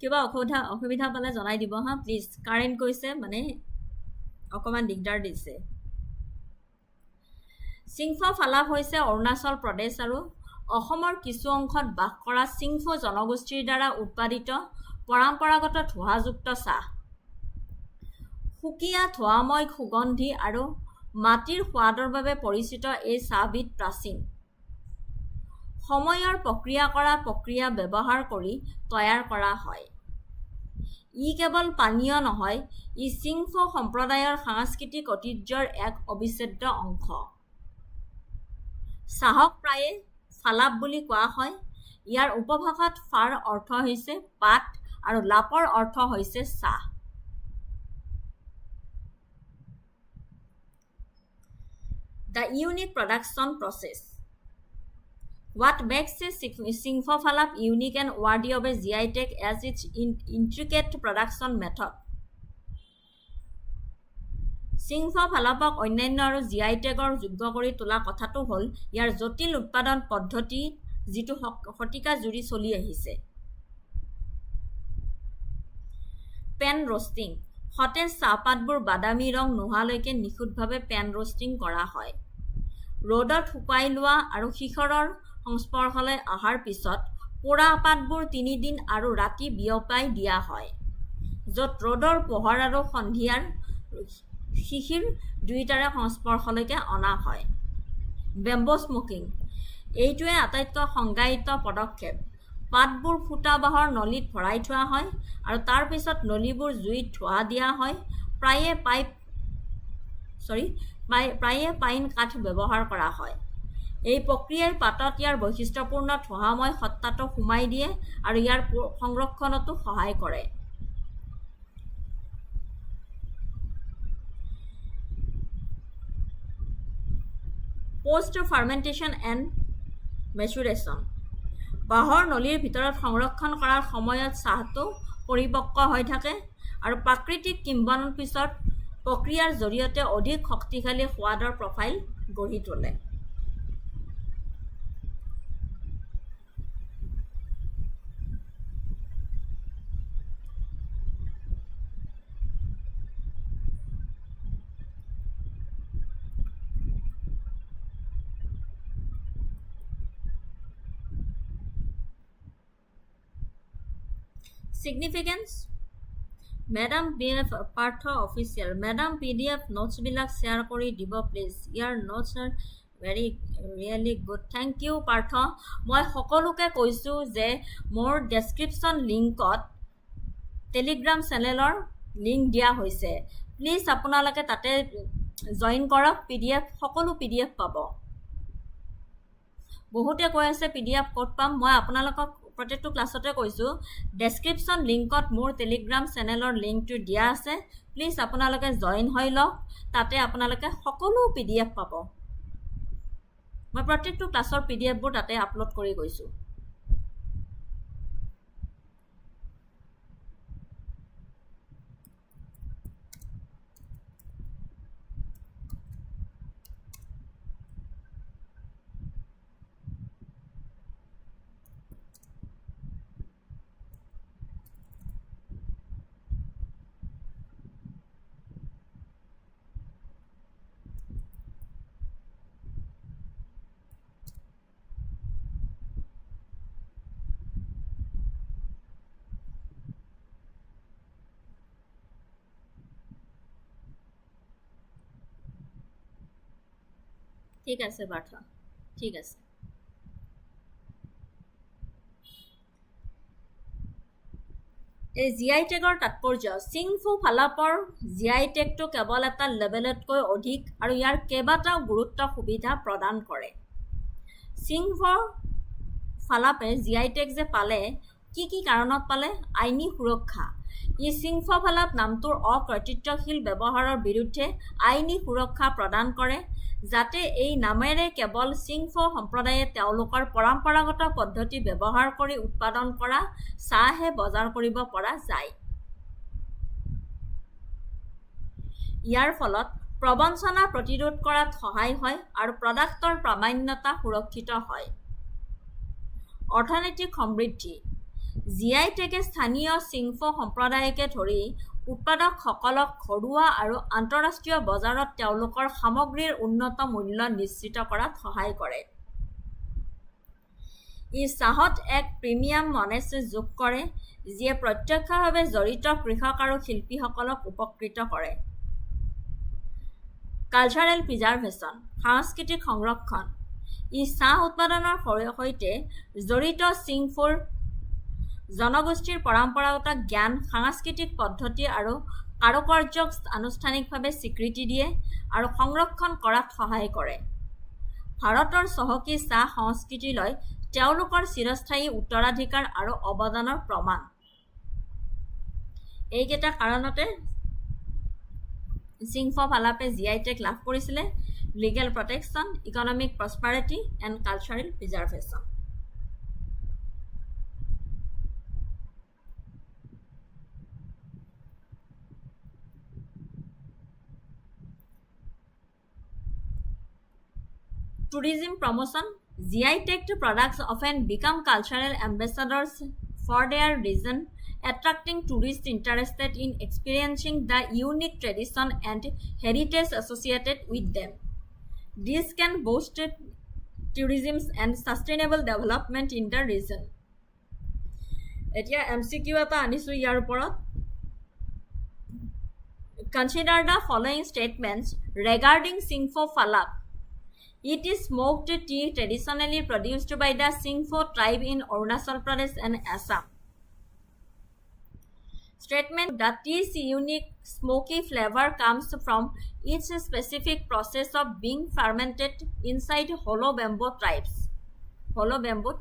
কিবা অসুবিধা পালে জনাই দিব হা please. Current কৈছে মানে অকণমান দিগদাৰ দিছে। চিংফোফালাপ হৈছে অৰুণাচল প্ৰদেশ আৰু অসমৰ কিছু অংশত বাস কৰা চিংফো জনগোষ্ঠীৰ দ্বাৰা উৎপাদিত পৰম্পৰাগত ধোঁৱাযুক্ত চাহ। সুকীয়া ধোঁৱাময় সুগন্ধি আৰু মাটিৰ সোৱাদৰ বাবে পৰিচিত এই চাহবিধ প্ৰাচীন সময়ৰ প্ৰক্ৰিয়া কৰা প্ৰক্ৰিয়া ব্যৱহাৰ কৰি তৈয়াৰ কৰা হয়। ই কেৱল পানীয় নহয়, ই চিংফো সম্প্ৰদায়ৰ সাংস্কৃতিক ঐতিহ্যৰ এক অবিচ্ছেদ্য অংশ। চাহক প্ৰায়ে ফালাপ বুলি কোৱা হয়। ইয়াৰ উপভাষাত ফাৰ অৰ্থ হৈছে পাত আৰু লাপৰ অৰ্থ হৈছে চাহ। The unique production process. What makes a চিংফোফালাপ unique and worthy of a GI tag as its intricate production method? চিংফোফালাপক অন্যান্য আৰু GI টেগৰ যোগ্য কৰি তোলা কথাটো হ'ল ইয়াৰ জটিল উৎপাদন পদ্ধতি, যিটো শতিকা জুৰি চলি আহিছে। PAN roasting. সতেজ চাহপাতবোৰ বাদামী ৰং নোহোৱালৈকে নিখুঁতভাৱে পেন ৰোষ্টিং কৰা হয়। ৰ'দত শুকুৱাই লোৱা আৰু শিখৰৰ সংস্পৰ্শলৈ অহাৰ পিছত পোৰা পাতবোৰ 3 দিন আৰু ৰাতি বিয়পাই দিয়া হয়, য'ত ৰ'দৰ পোহৰ আৰু সন্ধিয়াৰ শিশিৰ দুয়োটাৰে সংস্পৰ্শলৈকে অনা হয়। Bamboo smoking. এইটোৱে আটাইতকৈ সংজ্ঞায়িত পদক্ষেপ। পাতবোৰ ফুটা বাঁহৰ নলীত ভৰাই থোৱা হয় আৰু তাৰ পিছত নলীবোৰ জুইত ধোঁৱা দিয়া হয়। প্ৰায়ে পাইন কাঠ ব্যৱহাৰ কৰা হয়। এই প্ৰক্ৰিয়াই পাতত ইয়াৰ বৈশিষ্ট্যপূৰ্ণ ধোঁৱাময় সত্তাটো সুমাই দিয়ে আৰু ইয়াৰ সংৰক্ষণতো সহায় কৰে। Post fermentation and maturation. বাঁহৰ নলীৰ ভিতৰত সংৰক্ষণ কৰাৰ সময়ত চাহটো পৰিপক্ক হৈ থাকে আৰু প্ৰাকৃতিক কিম্বনৰ পিছত প্ৰক্ৰিয়াৰ জৰিয়তে অধিক শক্তিশালী সোৱাদৰ প্ৰফাইল গঢ়ি তোলে। Significance. Madam BF Partha official. Madam PDF নোটছবিলাক শ্বেয়াৰ কৰি দিব প্লিজ। ইয়াৰ notes are really good. Thank you Partha. মই সকলোকে কৈছোঁ যে মোৰ ডেছক্ৰিপশ্যন লিংকত টেলিগ্ৰাম চেনেলৰ লিংক দিয়া হৈছে। প্লিজ আপোনালোকে তাতে জইন কৰক। সকলো PDF পাব। বহুতে কৈ আছে PDF ক'ত পাম। মই আপোনালোকক প্ৰত্যেকটো ক্লাছতে কৈছোঁ, ডেছক্ৰিপশ্যন লিংকত মোৰ টেলিগ্ৰাম চেনেলৰ লিংকটো দিয়া আছে। প্লিজ আপোনালোকে জইন হৈ লওক। তাতে আপোনালোকে সকলো PDF পাব। মই প্ৰত্যেকটো ক্লাছৰ PDFবোৰ তাতে আপলোড কৰি গৈছোঁ। ঠিক আছে পাৰ্থ, ঠিক আছে। এই GI টেগৰ তাৎপৰ্য। চিংফোফালাপৰ GI টেগটো কেৱল এটা লেবেলতকৈ অধিক আৰু ইয়াৰ কেইবাটাও গুৰুত্ব সুবিধা প্ৰদান কৰে। চিংফোফালাপে GI টেগ যে পালে কি কাৰণত পালে? আইনী সুৰক্ষা। ই সিংফফালাপ নামটোৰ অকৰ্তৃত্বশীল ব্যৱহাৰৰ বিৰুদ্ধে আইনী সুৰক্ষা প্ৰদান কৰে, যাতে এই নামেৰে কেৱল সিংফ সম্প্ৰদায়ে তেওঁলোকৰ পৰম্পৰাগত পদ্ধতি ব্যৱহাৰ কৰি উৎপাদন কৰা চাহহে বজাৰ কৰিব পৰা যায়। ইয়াৰ ফলত প্ৰবঞ্চনা প্ৰতিৰোধ কৰাত সহায় হয় আৰু প্ৰডাক্টৰ প্ৰামাণ্যতা সুৰক্ষিত হয়। অৰ্থনৈতিক সমৃদ্ধি। জিআই টেগে স্থানীয় সিংফ সম্প্ৰদায়কে ধৰি উৎপাদকসকলক ঘৰুৱা আৰু আন্তঃৰাষ্ট্ৰীয় বজাৰত তেওঁলোকৰ সামগ্ৰীৰ উন্নত মূল্য নিশ্চিত কৰাত সহায় কৰে। ই চাহত এক প্ৰিমিয়াম মনেছ যোগ কৰে, যিয়ে প্ৰত্যক্ষভাৱে জড়িত কৃষক আৰু শিল্পীসকলক উপকৃত কৰে। কালচাৰেল প্ৰিজাৰ্ভেশ্যন, সাংস্কৃতিক সংৰক্ষণ। ই চাহ উৎপাদনৰ সৈতে জড়িত সিংফৰ জনগোষ্ঠীৰ পৰম্পৰাগত জ্ঞান, সাংস্কৃতিক পদ্ধতি আৰু কাৰুকাৰ্যক আনুষ্ঠানিকভাৱে স্বীকৃতি দিয়ে আৰু সংৰক্ষণ কৰাত সহায় কৰে। ভাৰতৰ চহকী চাহ সংস্কৃতিলৈ তেওঁলোকৰ চিৰস্থায়ী উত্তৰাধিকাৰ আৰু অৱদানৰ প্ৰমাণ। এইকেইটা কাৰণতে সিংফফালাপে জিআই টেগ লাভ কৰিছিলে: legal protection, economic prosperity and cultural preservation. Tourism promotion. GI-tagged products often become cultural ambassadors for their region, attracting tourists interested in experiencing the unique tradition and heritage associated with them. This can boost tourism and sustainable development in the region. এতিয়া MCQ এটা আনিছো ইয়াৰ ওপৰত। Consider the following statements regarding Singfo-Falap. It is smoked tea traditionally produced by the Singfo tribe in Arunachal Pradesh and Assam. Statement: the tea's unique smoky flavor comes from its specific process of being fermented inside hollow bamboo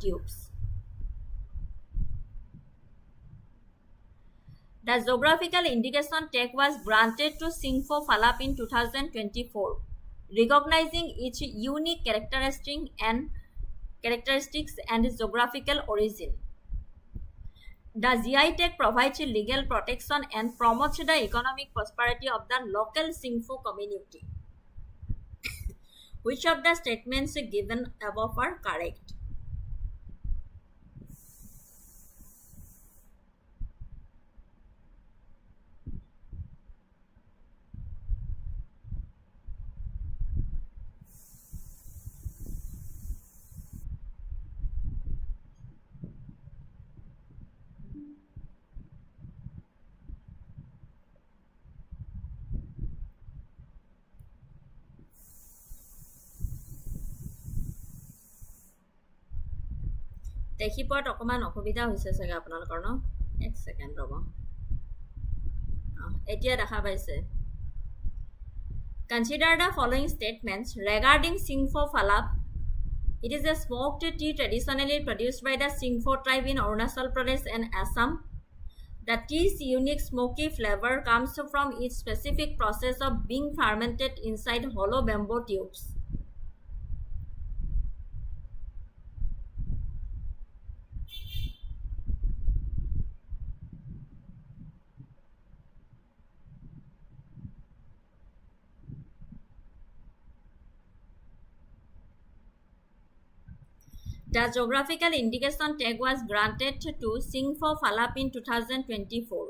tubes. The geographical indication tag was granted to Singfo-Falap in 2024. Recognizing its unique characteristics and geographical origin. The GI tag provides legal protection and promotes the economic prosperity of the local Singfo community. Which of the statements given above are correct? দেখি পোৱাত অকমান অসুবিধা হৈছে চাগে আপোনালোকৰ ন? এক second ৰব। এতিয়া দেখা পাইছে। Consider the following statements regarding Singfo-Falap. It is a smoked tea traditionally produced by the Singfo tribe in Arunachal Pradesh and Assam. The tea's unique smoky flavor comes from its specific process of being fermented inside hollow bamboo tubes. The geographical indication tag was granted to Singfo-Falap in 2024.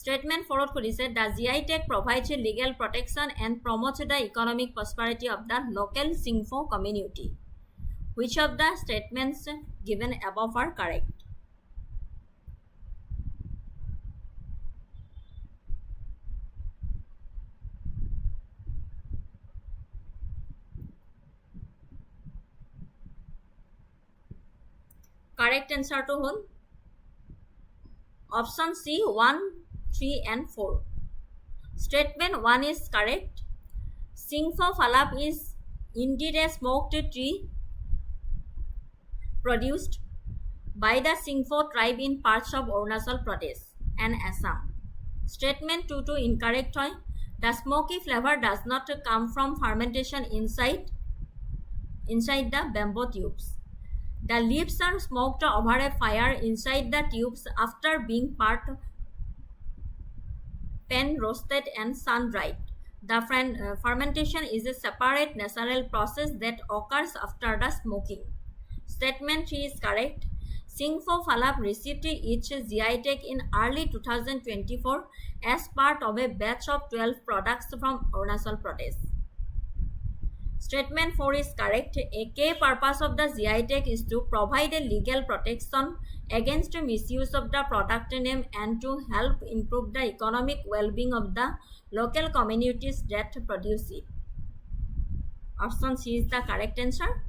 Statement 4 said the GI tag provides legal protection and promotes the economic prosperity of the local Singfo community. Which of the statements given above are correct? Correct answer to whole? Option C, 1, 3 and 4. Statement 1 is correct. Singfo-Falap is indeed a smoked tea produced by the Singpho tribe in parts of Arunachal Pradesh and Assam. Statement 2 incorrect hoy. The smoky flavor does not come from fermentation inside the bamboo tubes. The leaves are smoked over a fire inside the tubes after being pan roasted and sun dried. The fermentation is a separate natural process that occurs after the smoking. Statement 3 is correct. Singpho Phalap received its GI tag in early 2024 as part of a batch of 12 products from Arunachal Pradesh. Statement 4 is correct. A key purpose of the GI tag is to provide a legal protection against misuse of the product name and to help improve the economic well-being of the local communities that produce it. Option C is the correct answer.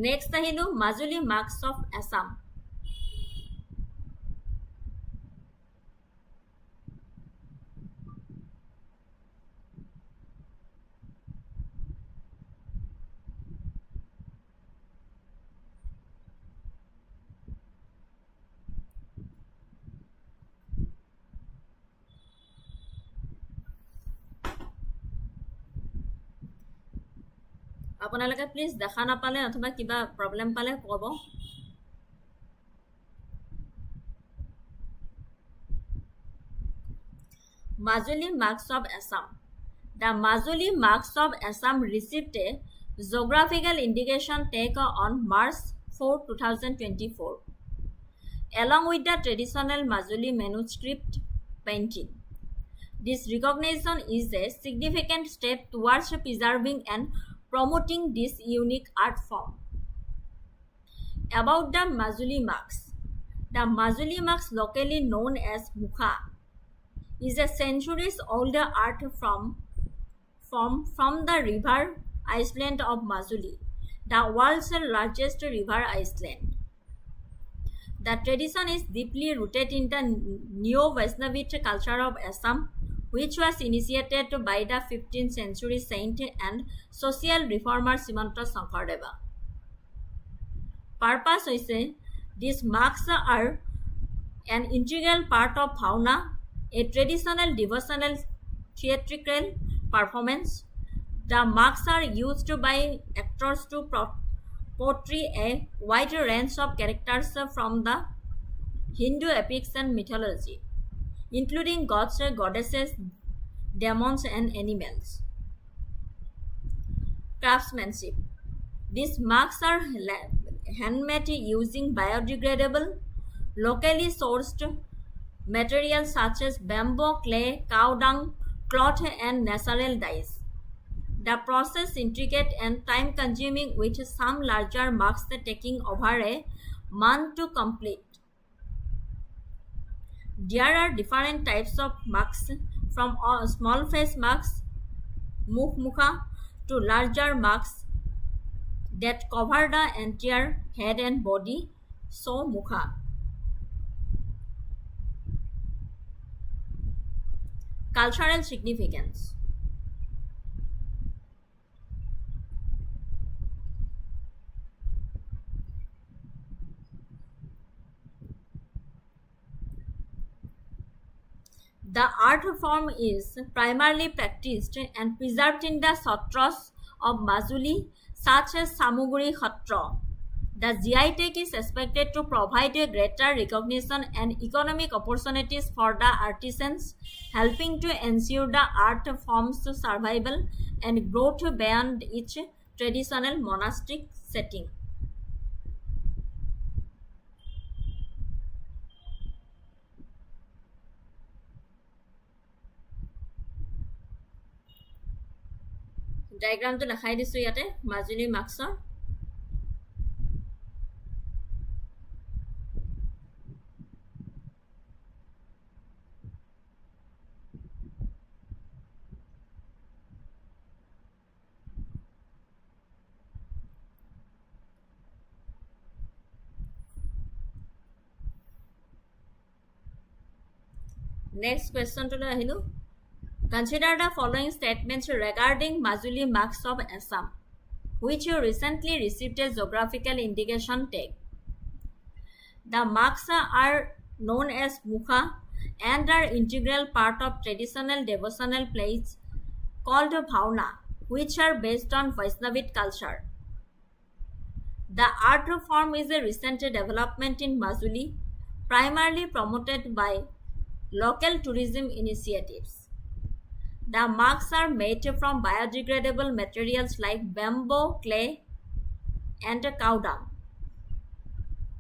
Next আহিলো Majuli marks of Assam. আপোনালোকে please দেখা নাপালে অথবা কিবা problem পালে ক'ব Majuli marks of Assam. The Majuli marks of Assam received a geographical indication tag on March 4, 2024, along with the traditional Majuli manuscript painting. This recognition is a significant step towards preserving and promoting this unique art form. About the Majuli marks. The Majuli marks, locally known as Mukha, is a centuries-old art form from the river island of Majuli, the world's largest river island. The tradition is deeply rooted in the Neo-Vaishnavite culture of Assam, which was initiated by the 15th century saint and social reformer Srimanta Shankardeva. Purpose is these marks are an integral part of Bhauna, a traditional devotional theatrical performance. The marks are used by actors to portray a wide range of characters from the Hindu epics and mythology, including gods, goddesses, demons, and animals. Craftsmanship. These marks are handmade using biodegradable, locally sourced materials such as bamboo, clay, cow dung, cloth, and natural dyes. The process is intricate and time-consuming, with some larger marks taking over a month to complete. There are different types of marks, from small face marks, mukha, to larger marks that cover the entire head and body, so mukha. Cultural significance. The art form is primarily practiced and preserved in the satras of Majuli, such as Samuguri Khatra. The GI tag is expected to provide a greater recognition and economic opportunities for the artisans, helping to ensure the art form's survival and growth beyond its traditional monastic setting. Diagram to দেখাই দিছো ইয়াতে Majuli মাৰ্কছৰ Next question to the Consider the following statements regarding Majuli marks of Assam, which you recently received a geographical indication tag. The marks are known as mukha and are integral part of traditional devotional plays called bhavna, which are based on Vaishnavite culture. The art form is a recent development in Majuli, primarily promoted by local tourism initiatives. The marks are made from biodegradable materials like bamboo, clay, and cow dung.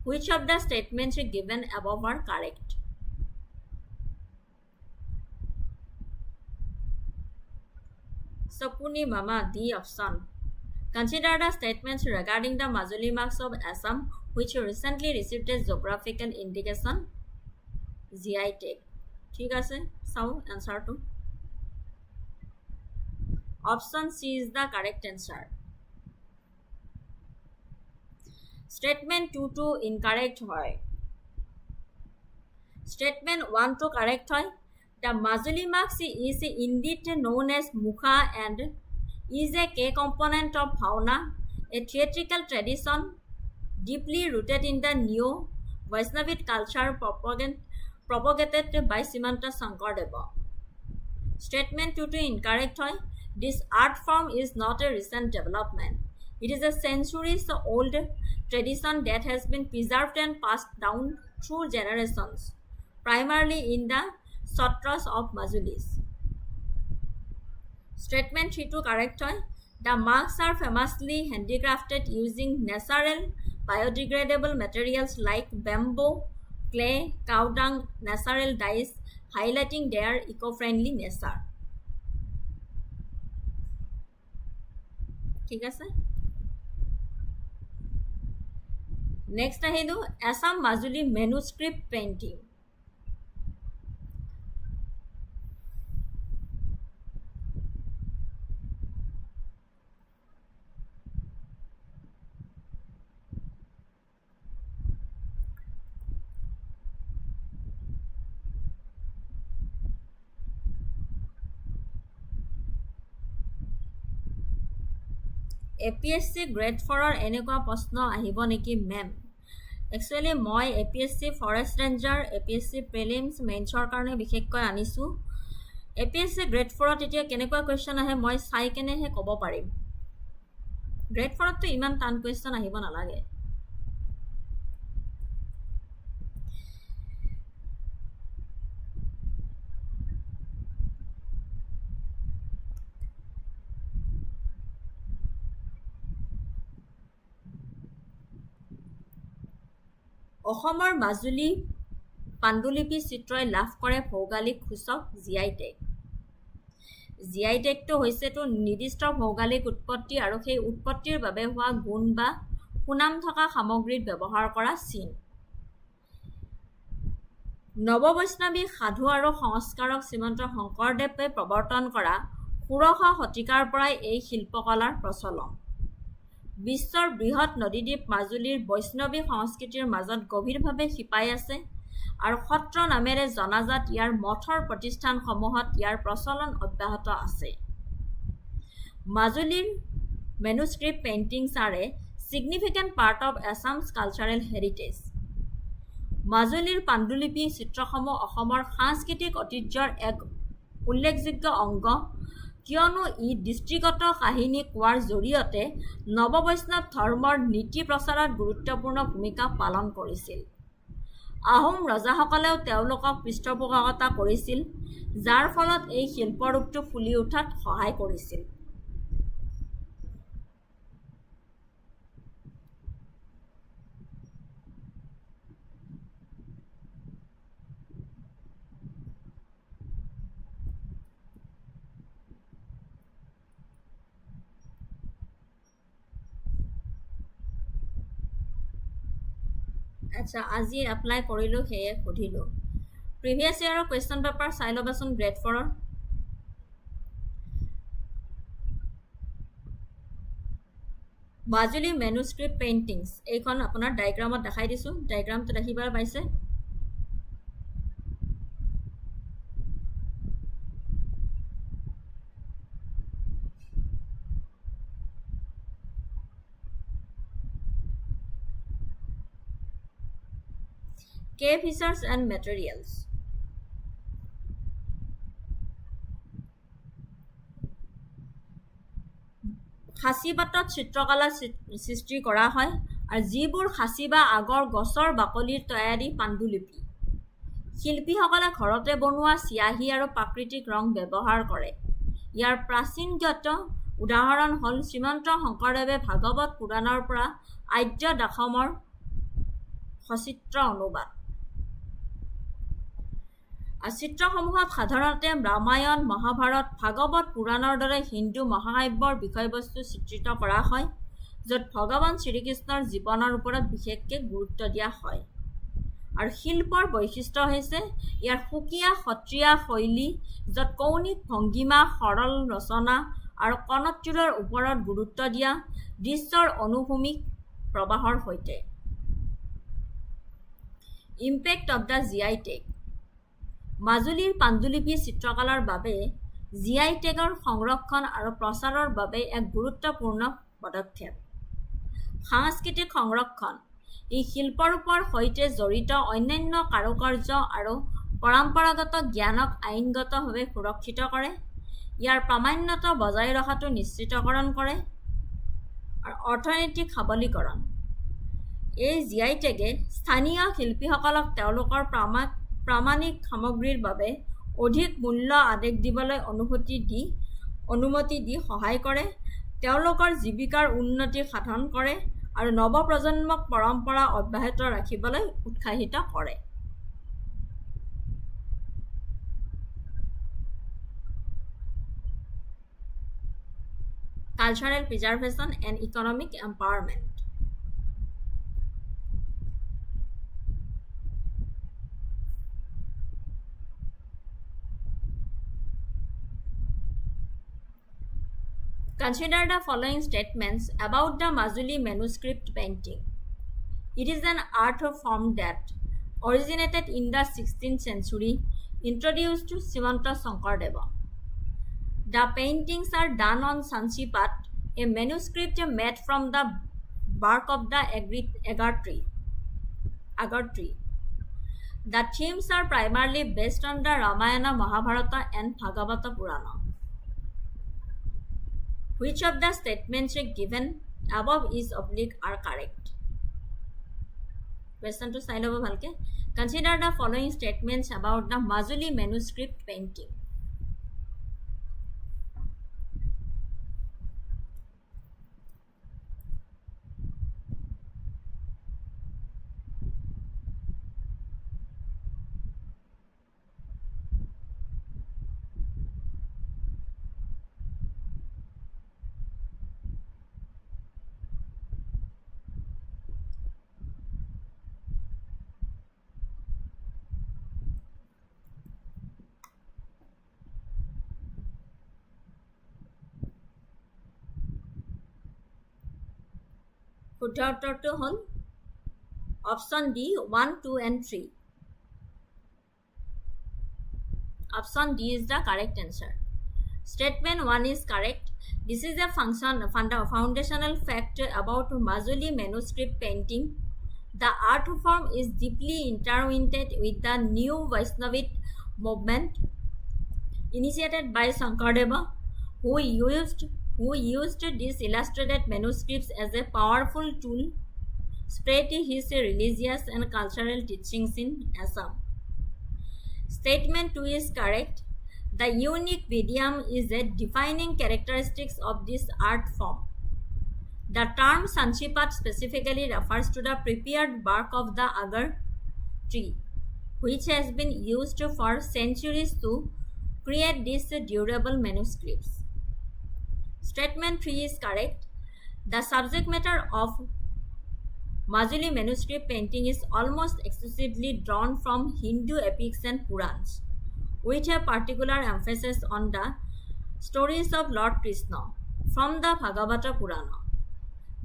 Which of the statements given above are correct? Sapuni Mama, the option. Consider the statements regarding the Majuli marks of Assam, which recently received a geographical indication GI tag. ঠিক আছে, চাও answer to. Option C is the correct answer. Statement 2 to incorrect হয়. Statement 1 to correct হয়. The Majuli marks is indeed known as mukha and is a key component of bhavna, a theatrical tradition deeply rooted in the neo-Vaishnavite culture propagated by Simanta Sankardeva. Statement 2 to incorrect হয়. This art form is not a recent development. It is a centuries-old tradition that has been preserved and passed down through generations, primarily in the Satras of Majulis. Statement 3 to correct হয়. The marks are famously handicrafted using natural biodegradable materials like bamboo, clay, cow dung, natural dyes, highlighting their eco-friendly nature. ঠিক আছে, next আহিলো Assam Majuli manuscript painting. APSC grade 4ৰ এনেকুৱা প্ৰশ্ন আহিব নেকি ma'am? Actually মই APSC forest ranger, APSC prelims, মেইনছৰ কাৰণে বিশেষকৈ আনিছোঁ. APSC গ্ৰেড 4ত এতিয়া কেনেকুৱা কুৱেশ্যন আহে মই চাই কেনেহে ক'ব পাৰিম. গ্ৰেড 4ততো ইমান টান কুৱেশ্যন আহিব নালাগে. অসমৰ মাজুলী পাণ্ডুলিপি চিত্ৰই লাভ কৰে ভৌগোলিক সূচক GI টেগ. GI টেগটো হৈছেতো নিৰ্দিষ্ট ভৌগোলিক উৎপত্তি আৰু সেই উৎপত্তিৰ বাবে হোৱা গুণ বা সুনাম থকা সামগ্ৰীত ব্যৱহাৰ কৰা চিন. নৱবৈষ্ণৱী সাধু আৰু সংস্কাৰক শ্ৰীমন্ত শংকৰদেৱে প্ৰৱৰ্তন কৰা 16শ শতিকাৰ পৰাই এই শিল্পকলাৰ প্ৰচলন. বিশ্বৰ বৃহৎ নদীদ্বীপ মাজুলীৰ বৈষ্ণৱী সংস্কৃতিৰ মাজত গভীৰভাৱে শিপাই আছে আৰু সত্ৰ নামেৰে জনাজাত ইয়াৰ মঠৰ প্ৰতিষ্ঠানসমূহত ইয়াৰ প্ৰচলন অব্যাহত আছে. মাজুলীৰ manuscript paintings are a significant part of Assam's cultural heritage. মাজুলীৰ পাণ্ডুলিপি চিত্ৰসমূহ অসমৰ সাংস্কৃতিক ঐতিহ্যৰ এক উল্লেখযোগ্য অংগ, কিয়নো ই দৃষ্টিগত কাহিনী কোৱাৰ জৰিয়তে নৱবৈষ্ণৱ ধৰ্মৰ নীতি প্ৰচাৰত গুৰুত্বপূৰ্ণ ভূমিকা পালন কৰিছিল. আহোম ৰজাসকলেও তেওঁলোকক পৃষ্ঠপোষকতা কৰিছিল, যাৰ ফলত এই শিল্পৰূপটো ফুলি উঠাত সহায় কৰিছিল. আচ্ছা, আজি এপ্লাই কৰিলোঁ, সেয়ে সুধিলোঁ. প্ৰিভিয়াছ ইয়াৰৰ কুৱেশ্যন পেপাৰ চাই ল'বাচোন গ্ৰেড 4ৰ. মাজুলী মেনুস্ক্ৰিপ্ট পেইণ্টিংছ, এইখন আপোনাৰ ডায়েগ্ৰামত দেখাই দিছোঁ. ডায়েগ্ৰামটো দেখিবলৈ পাইছে? Key features and materials. খাচী পাতত চিত্ৰকলা সৃষ্টি কৰা হয় আৰু যিবোৰ খাচী বা আগৰ গছৰ বাকলিৰ তৈয়াৰী পাণ্ডুলিপি। শিল্পীসকলে ঘৰতে বনোৱা চিয়াহী আৰু প্ৰাকৃতিক ৰং ব্যৱহাৰ কৰে। ইয়াৰ প্ৰাচীনগত উদাহৰণ হ'ল শ্ৰীমন্ত শংকৰদেৱে ভাগৱত পুৰাণৰ পৰা আৰ্য দশমৰ সচিত্ৰ অনুবাদ। চিত্ৰসমূহত সাধাৰণতে ৰামায়ণ, মহাভাৰত, ভাগৱত পুৰাণৰ দৰে হিন্দু মহাকাব্যৰ বিষয়বস্তু চিত্ৰিত কৰা হয়, য'ত ভগৱান শ্ৰীকৃষ্ণৰ জীৱনৰ ওপৰত বিশেষকৈ গুৰুত্ব দিয়া হয়। আৰু শিল্পৰ বৈশিষ্ট্য হৈছে ইয়াৰ সুকীয়া সত্ৰীয়া শৈলী, য'ত কৌণিক ভংগীমা, সৰল ৰচনা আৰু কণত্তৰৰ ওপৰত গুৰুত্ব দিয়া দৃশ্যৰ অনুভূমিক প্ৰবাহৰ সৈতে। Impact of the GI tag. মাজুলীৰ পাণ্ডুলিপি চিত্ৰকলাৰ বাবে GI টেগৰ সংৰক্ষণ আৰু প্ৰচাৰৰ বাবে এক গুৰুত্বপূৰ্ণ পদক্ষেপ। সাংস্কৃতিক সংৰক্ষণ এই শিল্পৰূপৰ সৈতে জড়িত অন্যান্য কাৰুকাৰ্য আৰু পৰম্পৰাগত জ্ঞানক আইনগতভাৱে সুৰক্ষিত কৰে, ইয়াৰ প্ৰামাণ্যতা বজাই ৰখাটো নিশ্চিতকৰণ কৰে আৰু অৰ্থনৈতিক সবলীকৰণ। এই GI টেগে স্থানীয় শিল্পীসকলক তেওঁলোকৰ প্ৰামাণিক সামগ্ৰীৰ বাবে অধিক মূল্য আদেশ দিবলৈ অনুমতি দি সহায় কৰে, তেওঁলোকৰ জীৱিকাৰ উন্নতি সাধন কৰে আৰু নৱপ্ৰজন্মক পৰম্পৰা অব্যাহত ৰাখিবলৈ উৎসাহিত কৰে। Cultural preservation and economic empowerment. Consider the following statements about the Majuli manuscript painting. It is an art form that originated in the 16th century, introduced to Srimanta Sankardeva. The paintings are done on Sanchipat, a manuscript made from the bark of the agar tree. The themes are primarily based on the Ramayana, Mahabharata and Bhagavata Purana. Which of the statements given above is oblique are correct? Question to side of bhalke. Consider the following statements about the Majuli manuscript painting. শুদ্ধ উত্তৰটো হ'ল option D 1, 2 and 3. Option D is the correct answer. Statement 1 is correct. This is a foundational fact about Majuli manuscript painting. The art form is deeply intertwined with the new Vaishnavite movement initiated by Sankardeva, who used these illustrated manuscripts as a powerful tool spread his religious and cultural teachings in Assam. Statement 2 is correct. The unique medium is a defining characteristics of this art form. The term Sanchipat specifically refers to the prepared bark of the agar tree, which has been used for centuries to create these durable manuscripts. Statement 3 is correct. The subject matter of Majuli manuscript painting is almost exclusively drawn from Hindu epics and Purans, with a particular emphasis on the stories of Lord Krishna from the Bhagavata Purana.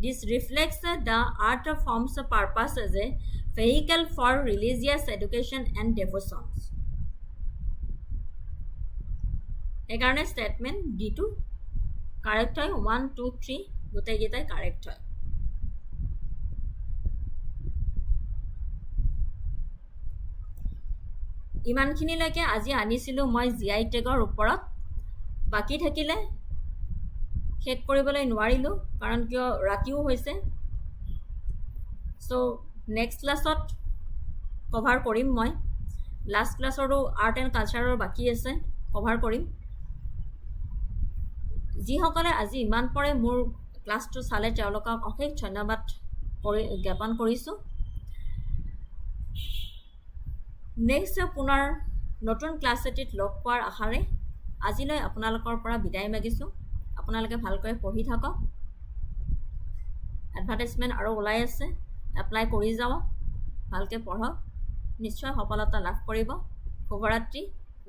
This reflects the art form's purpose as a vehicle for religious education and devotions. একাৰণে statement D2 correct হয় 1, 2, 3 গোটেইকেইটাই correct হয়। ইমানখিনিলৈকে আজি আনিছিলোঁ মই GI টেগৰ ওপৰত। বাকী থাকিলে শেষ কৰিবলৈ নোৱাৰিলোঁ, কাৰণ কিয় ৰাতিও হৈছে। চ' নেক্সট ক্লাছত কভাৰ কৰিম মই। লাষ্ট ক্লাছৰো আৰ্ট এণ্ড কালচাৰৰ বাকী আছে, কভাৰ কৰিম। যিসকলে আজি ইমান পৰে মোৰ ক্লাছটো চালে তেওঁলোকক অশেষ ধন্যবাদ জ্ঞাপন কৰিছোঁ। নেক্সট পুনৰ নতুন ক্লাছ এটিত লগ পোৱাৰ আশাৰে আজিলৈ আপোনালোকৰ পৰা বিদায় মাগিছোঁ। আপোনালোকে ভালকৈ পঢ়ি থাকক। এডভাৰটাইজমেণ্ট আৰু ওলাই আছে, এপ্লাই কৰি যাওক, ভালকৈ পঢ়ক, নিশ্চয় সফলতা লাভ কৰিব। শুভৰাত্ৰি,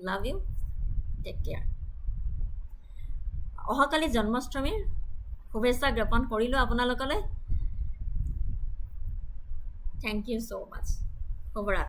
লাভ ইউ, টেক কেয়াৰ। অহাকালি জন্মাষ্টমীৰ শুভেচ্ছা জ্ঞাপন কৰিলোঁ আপোনালোকলৈ। থেংক ইউ ছ' মাছ। শুভৰাত্ৰি।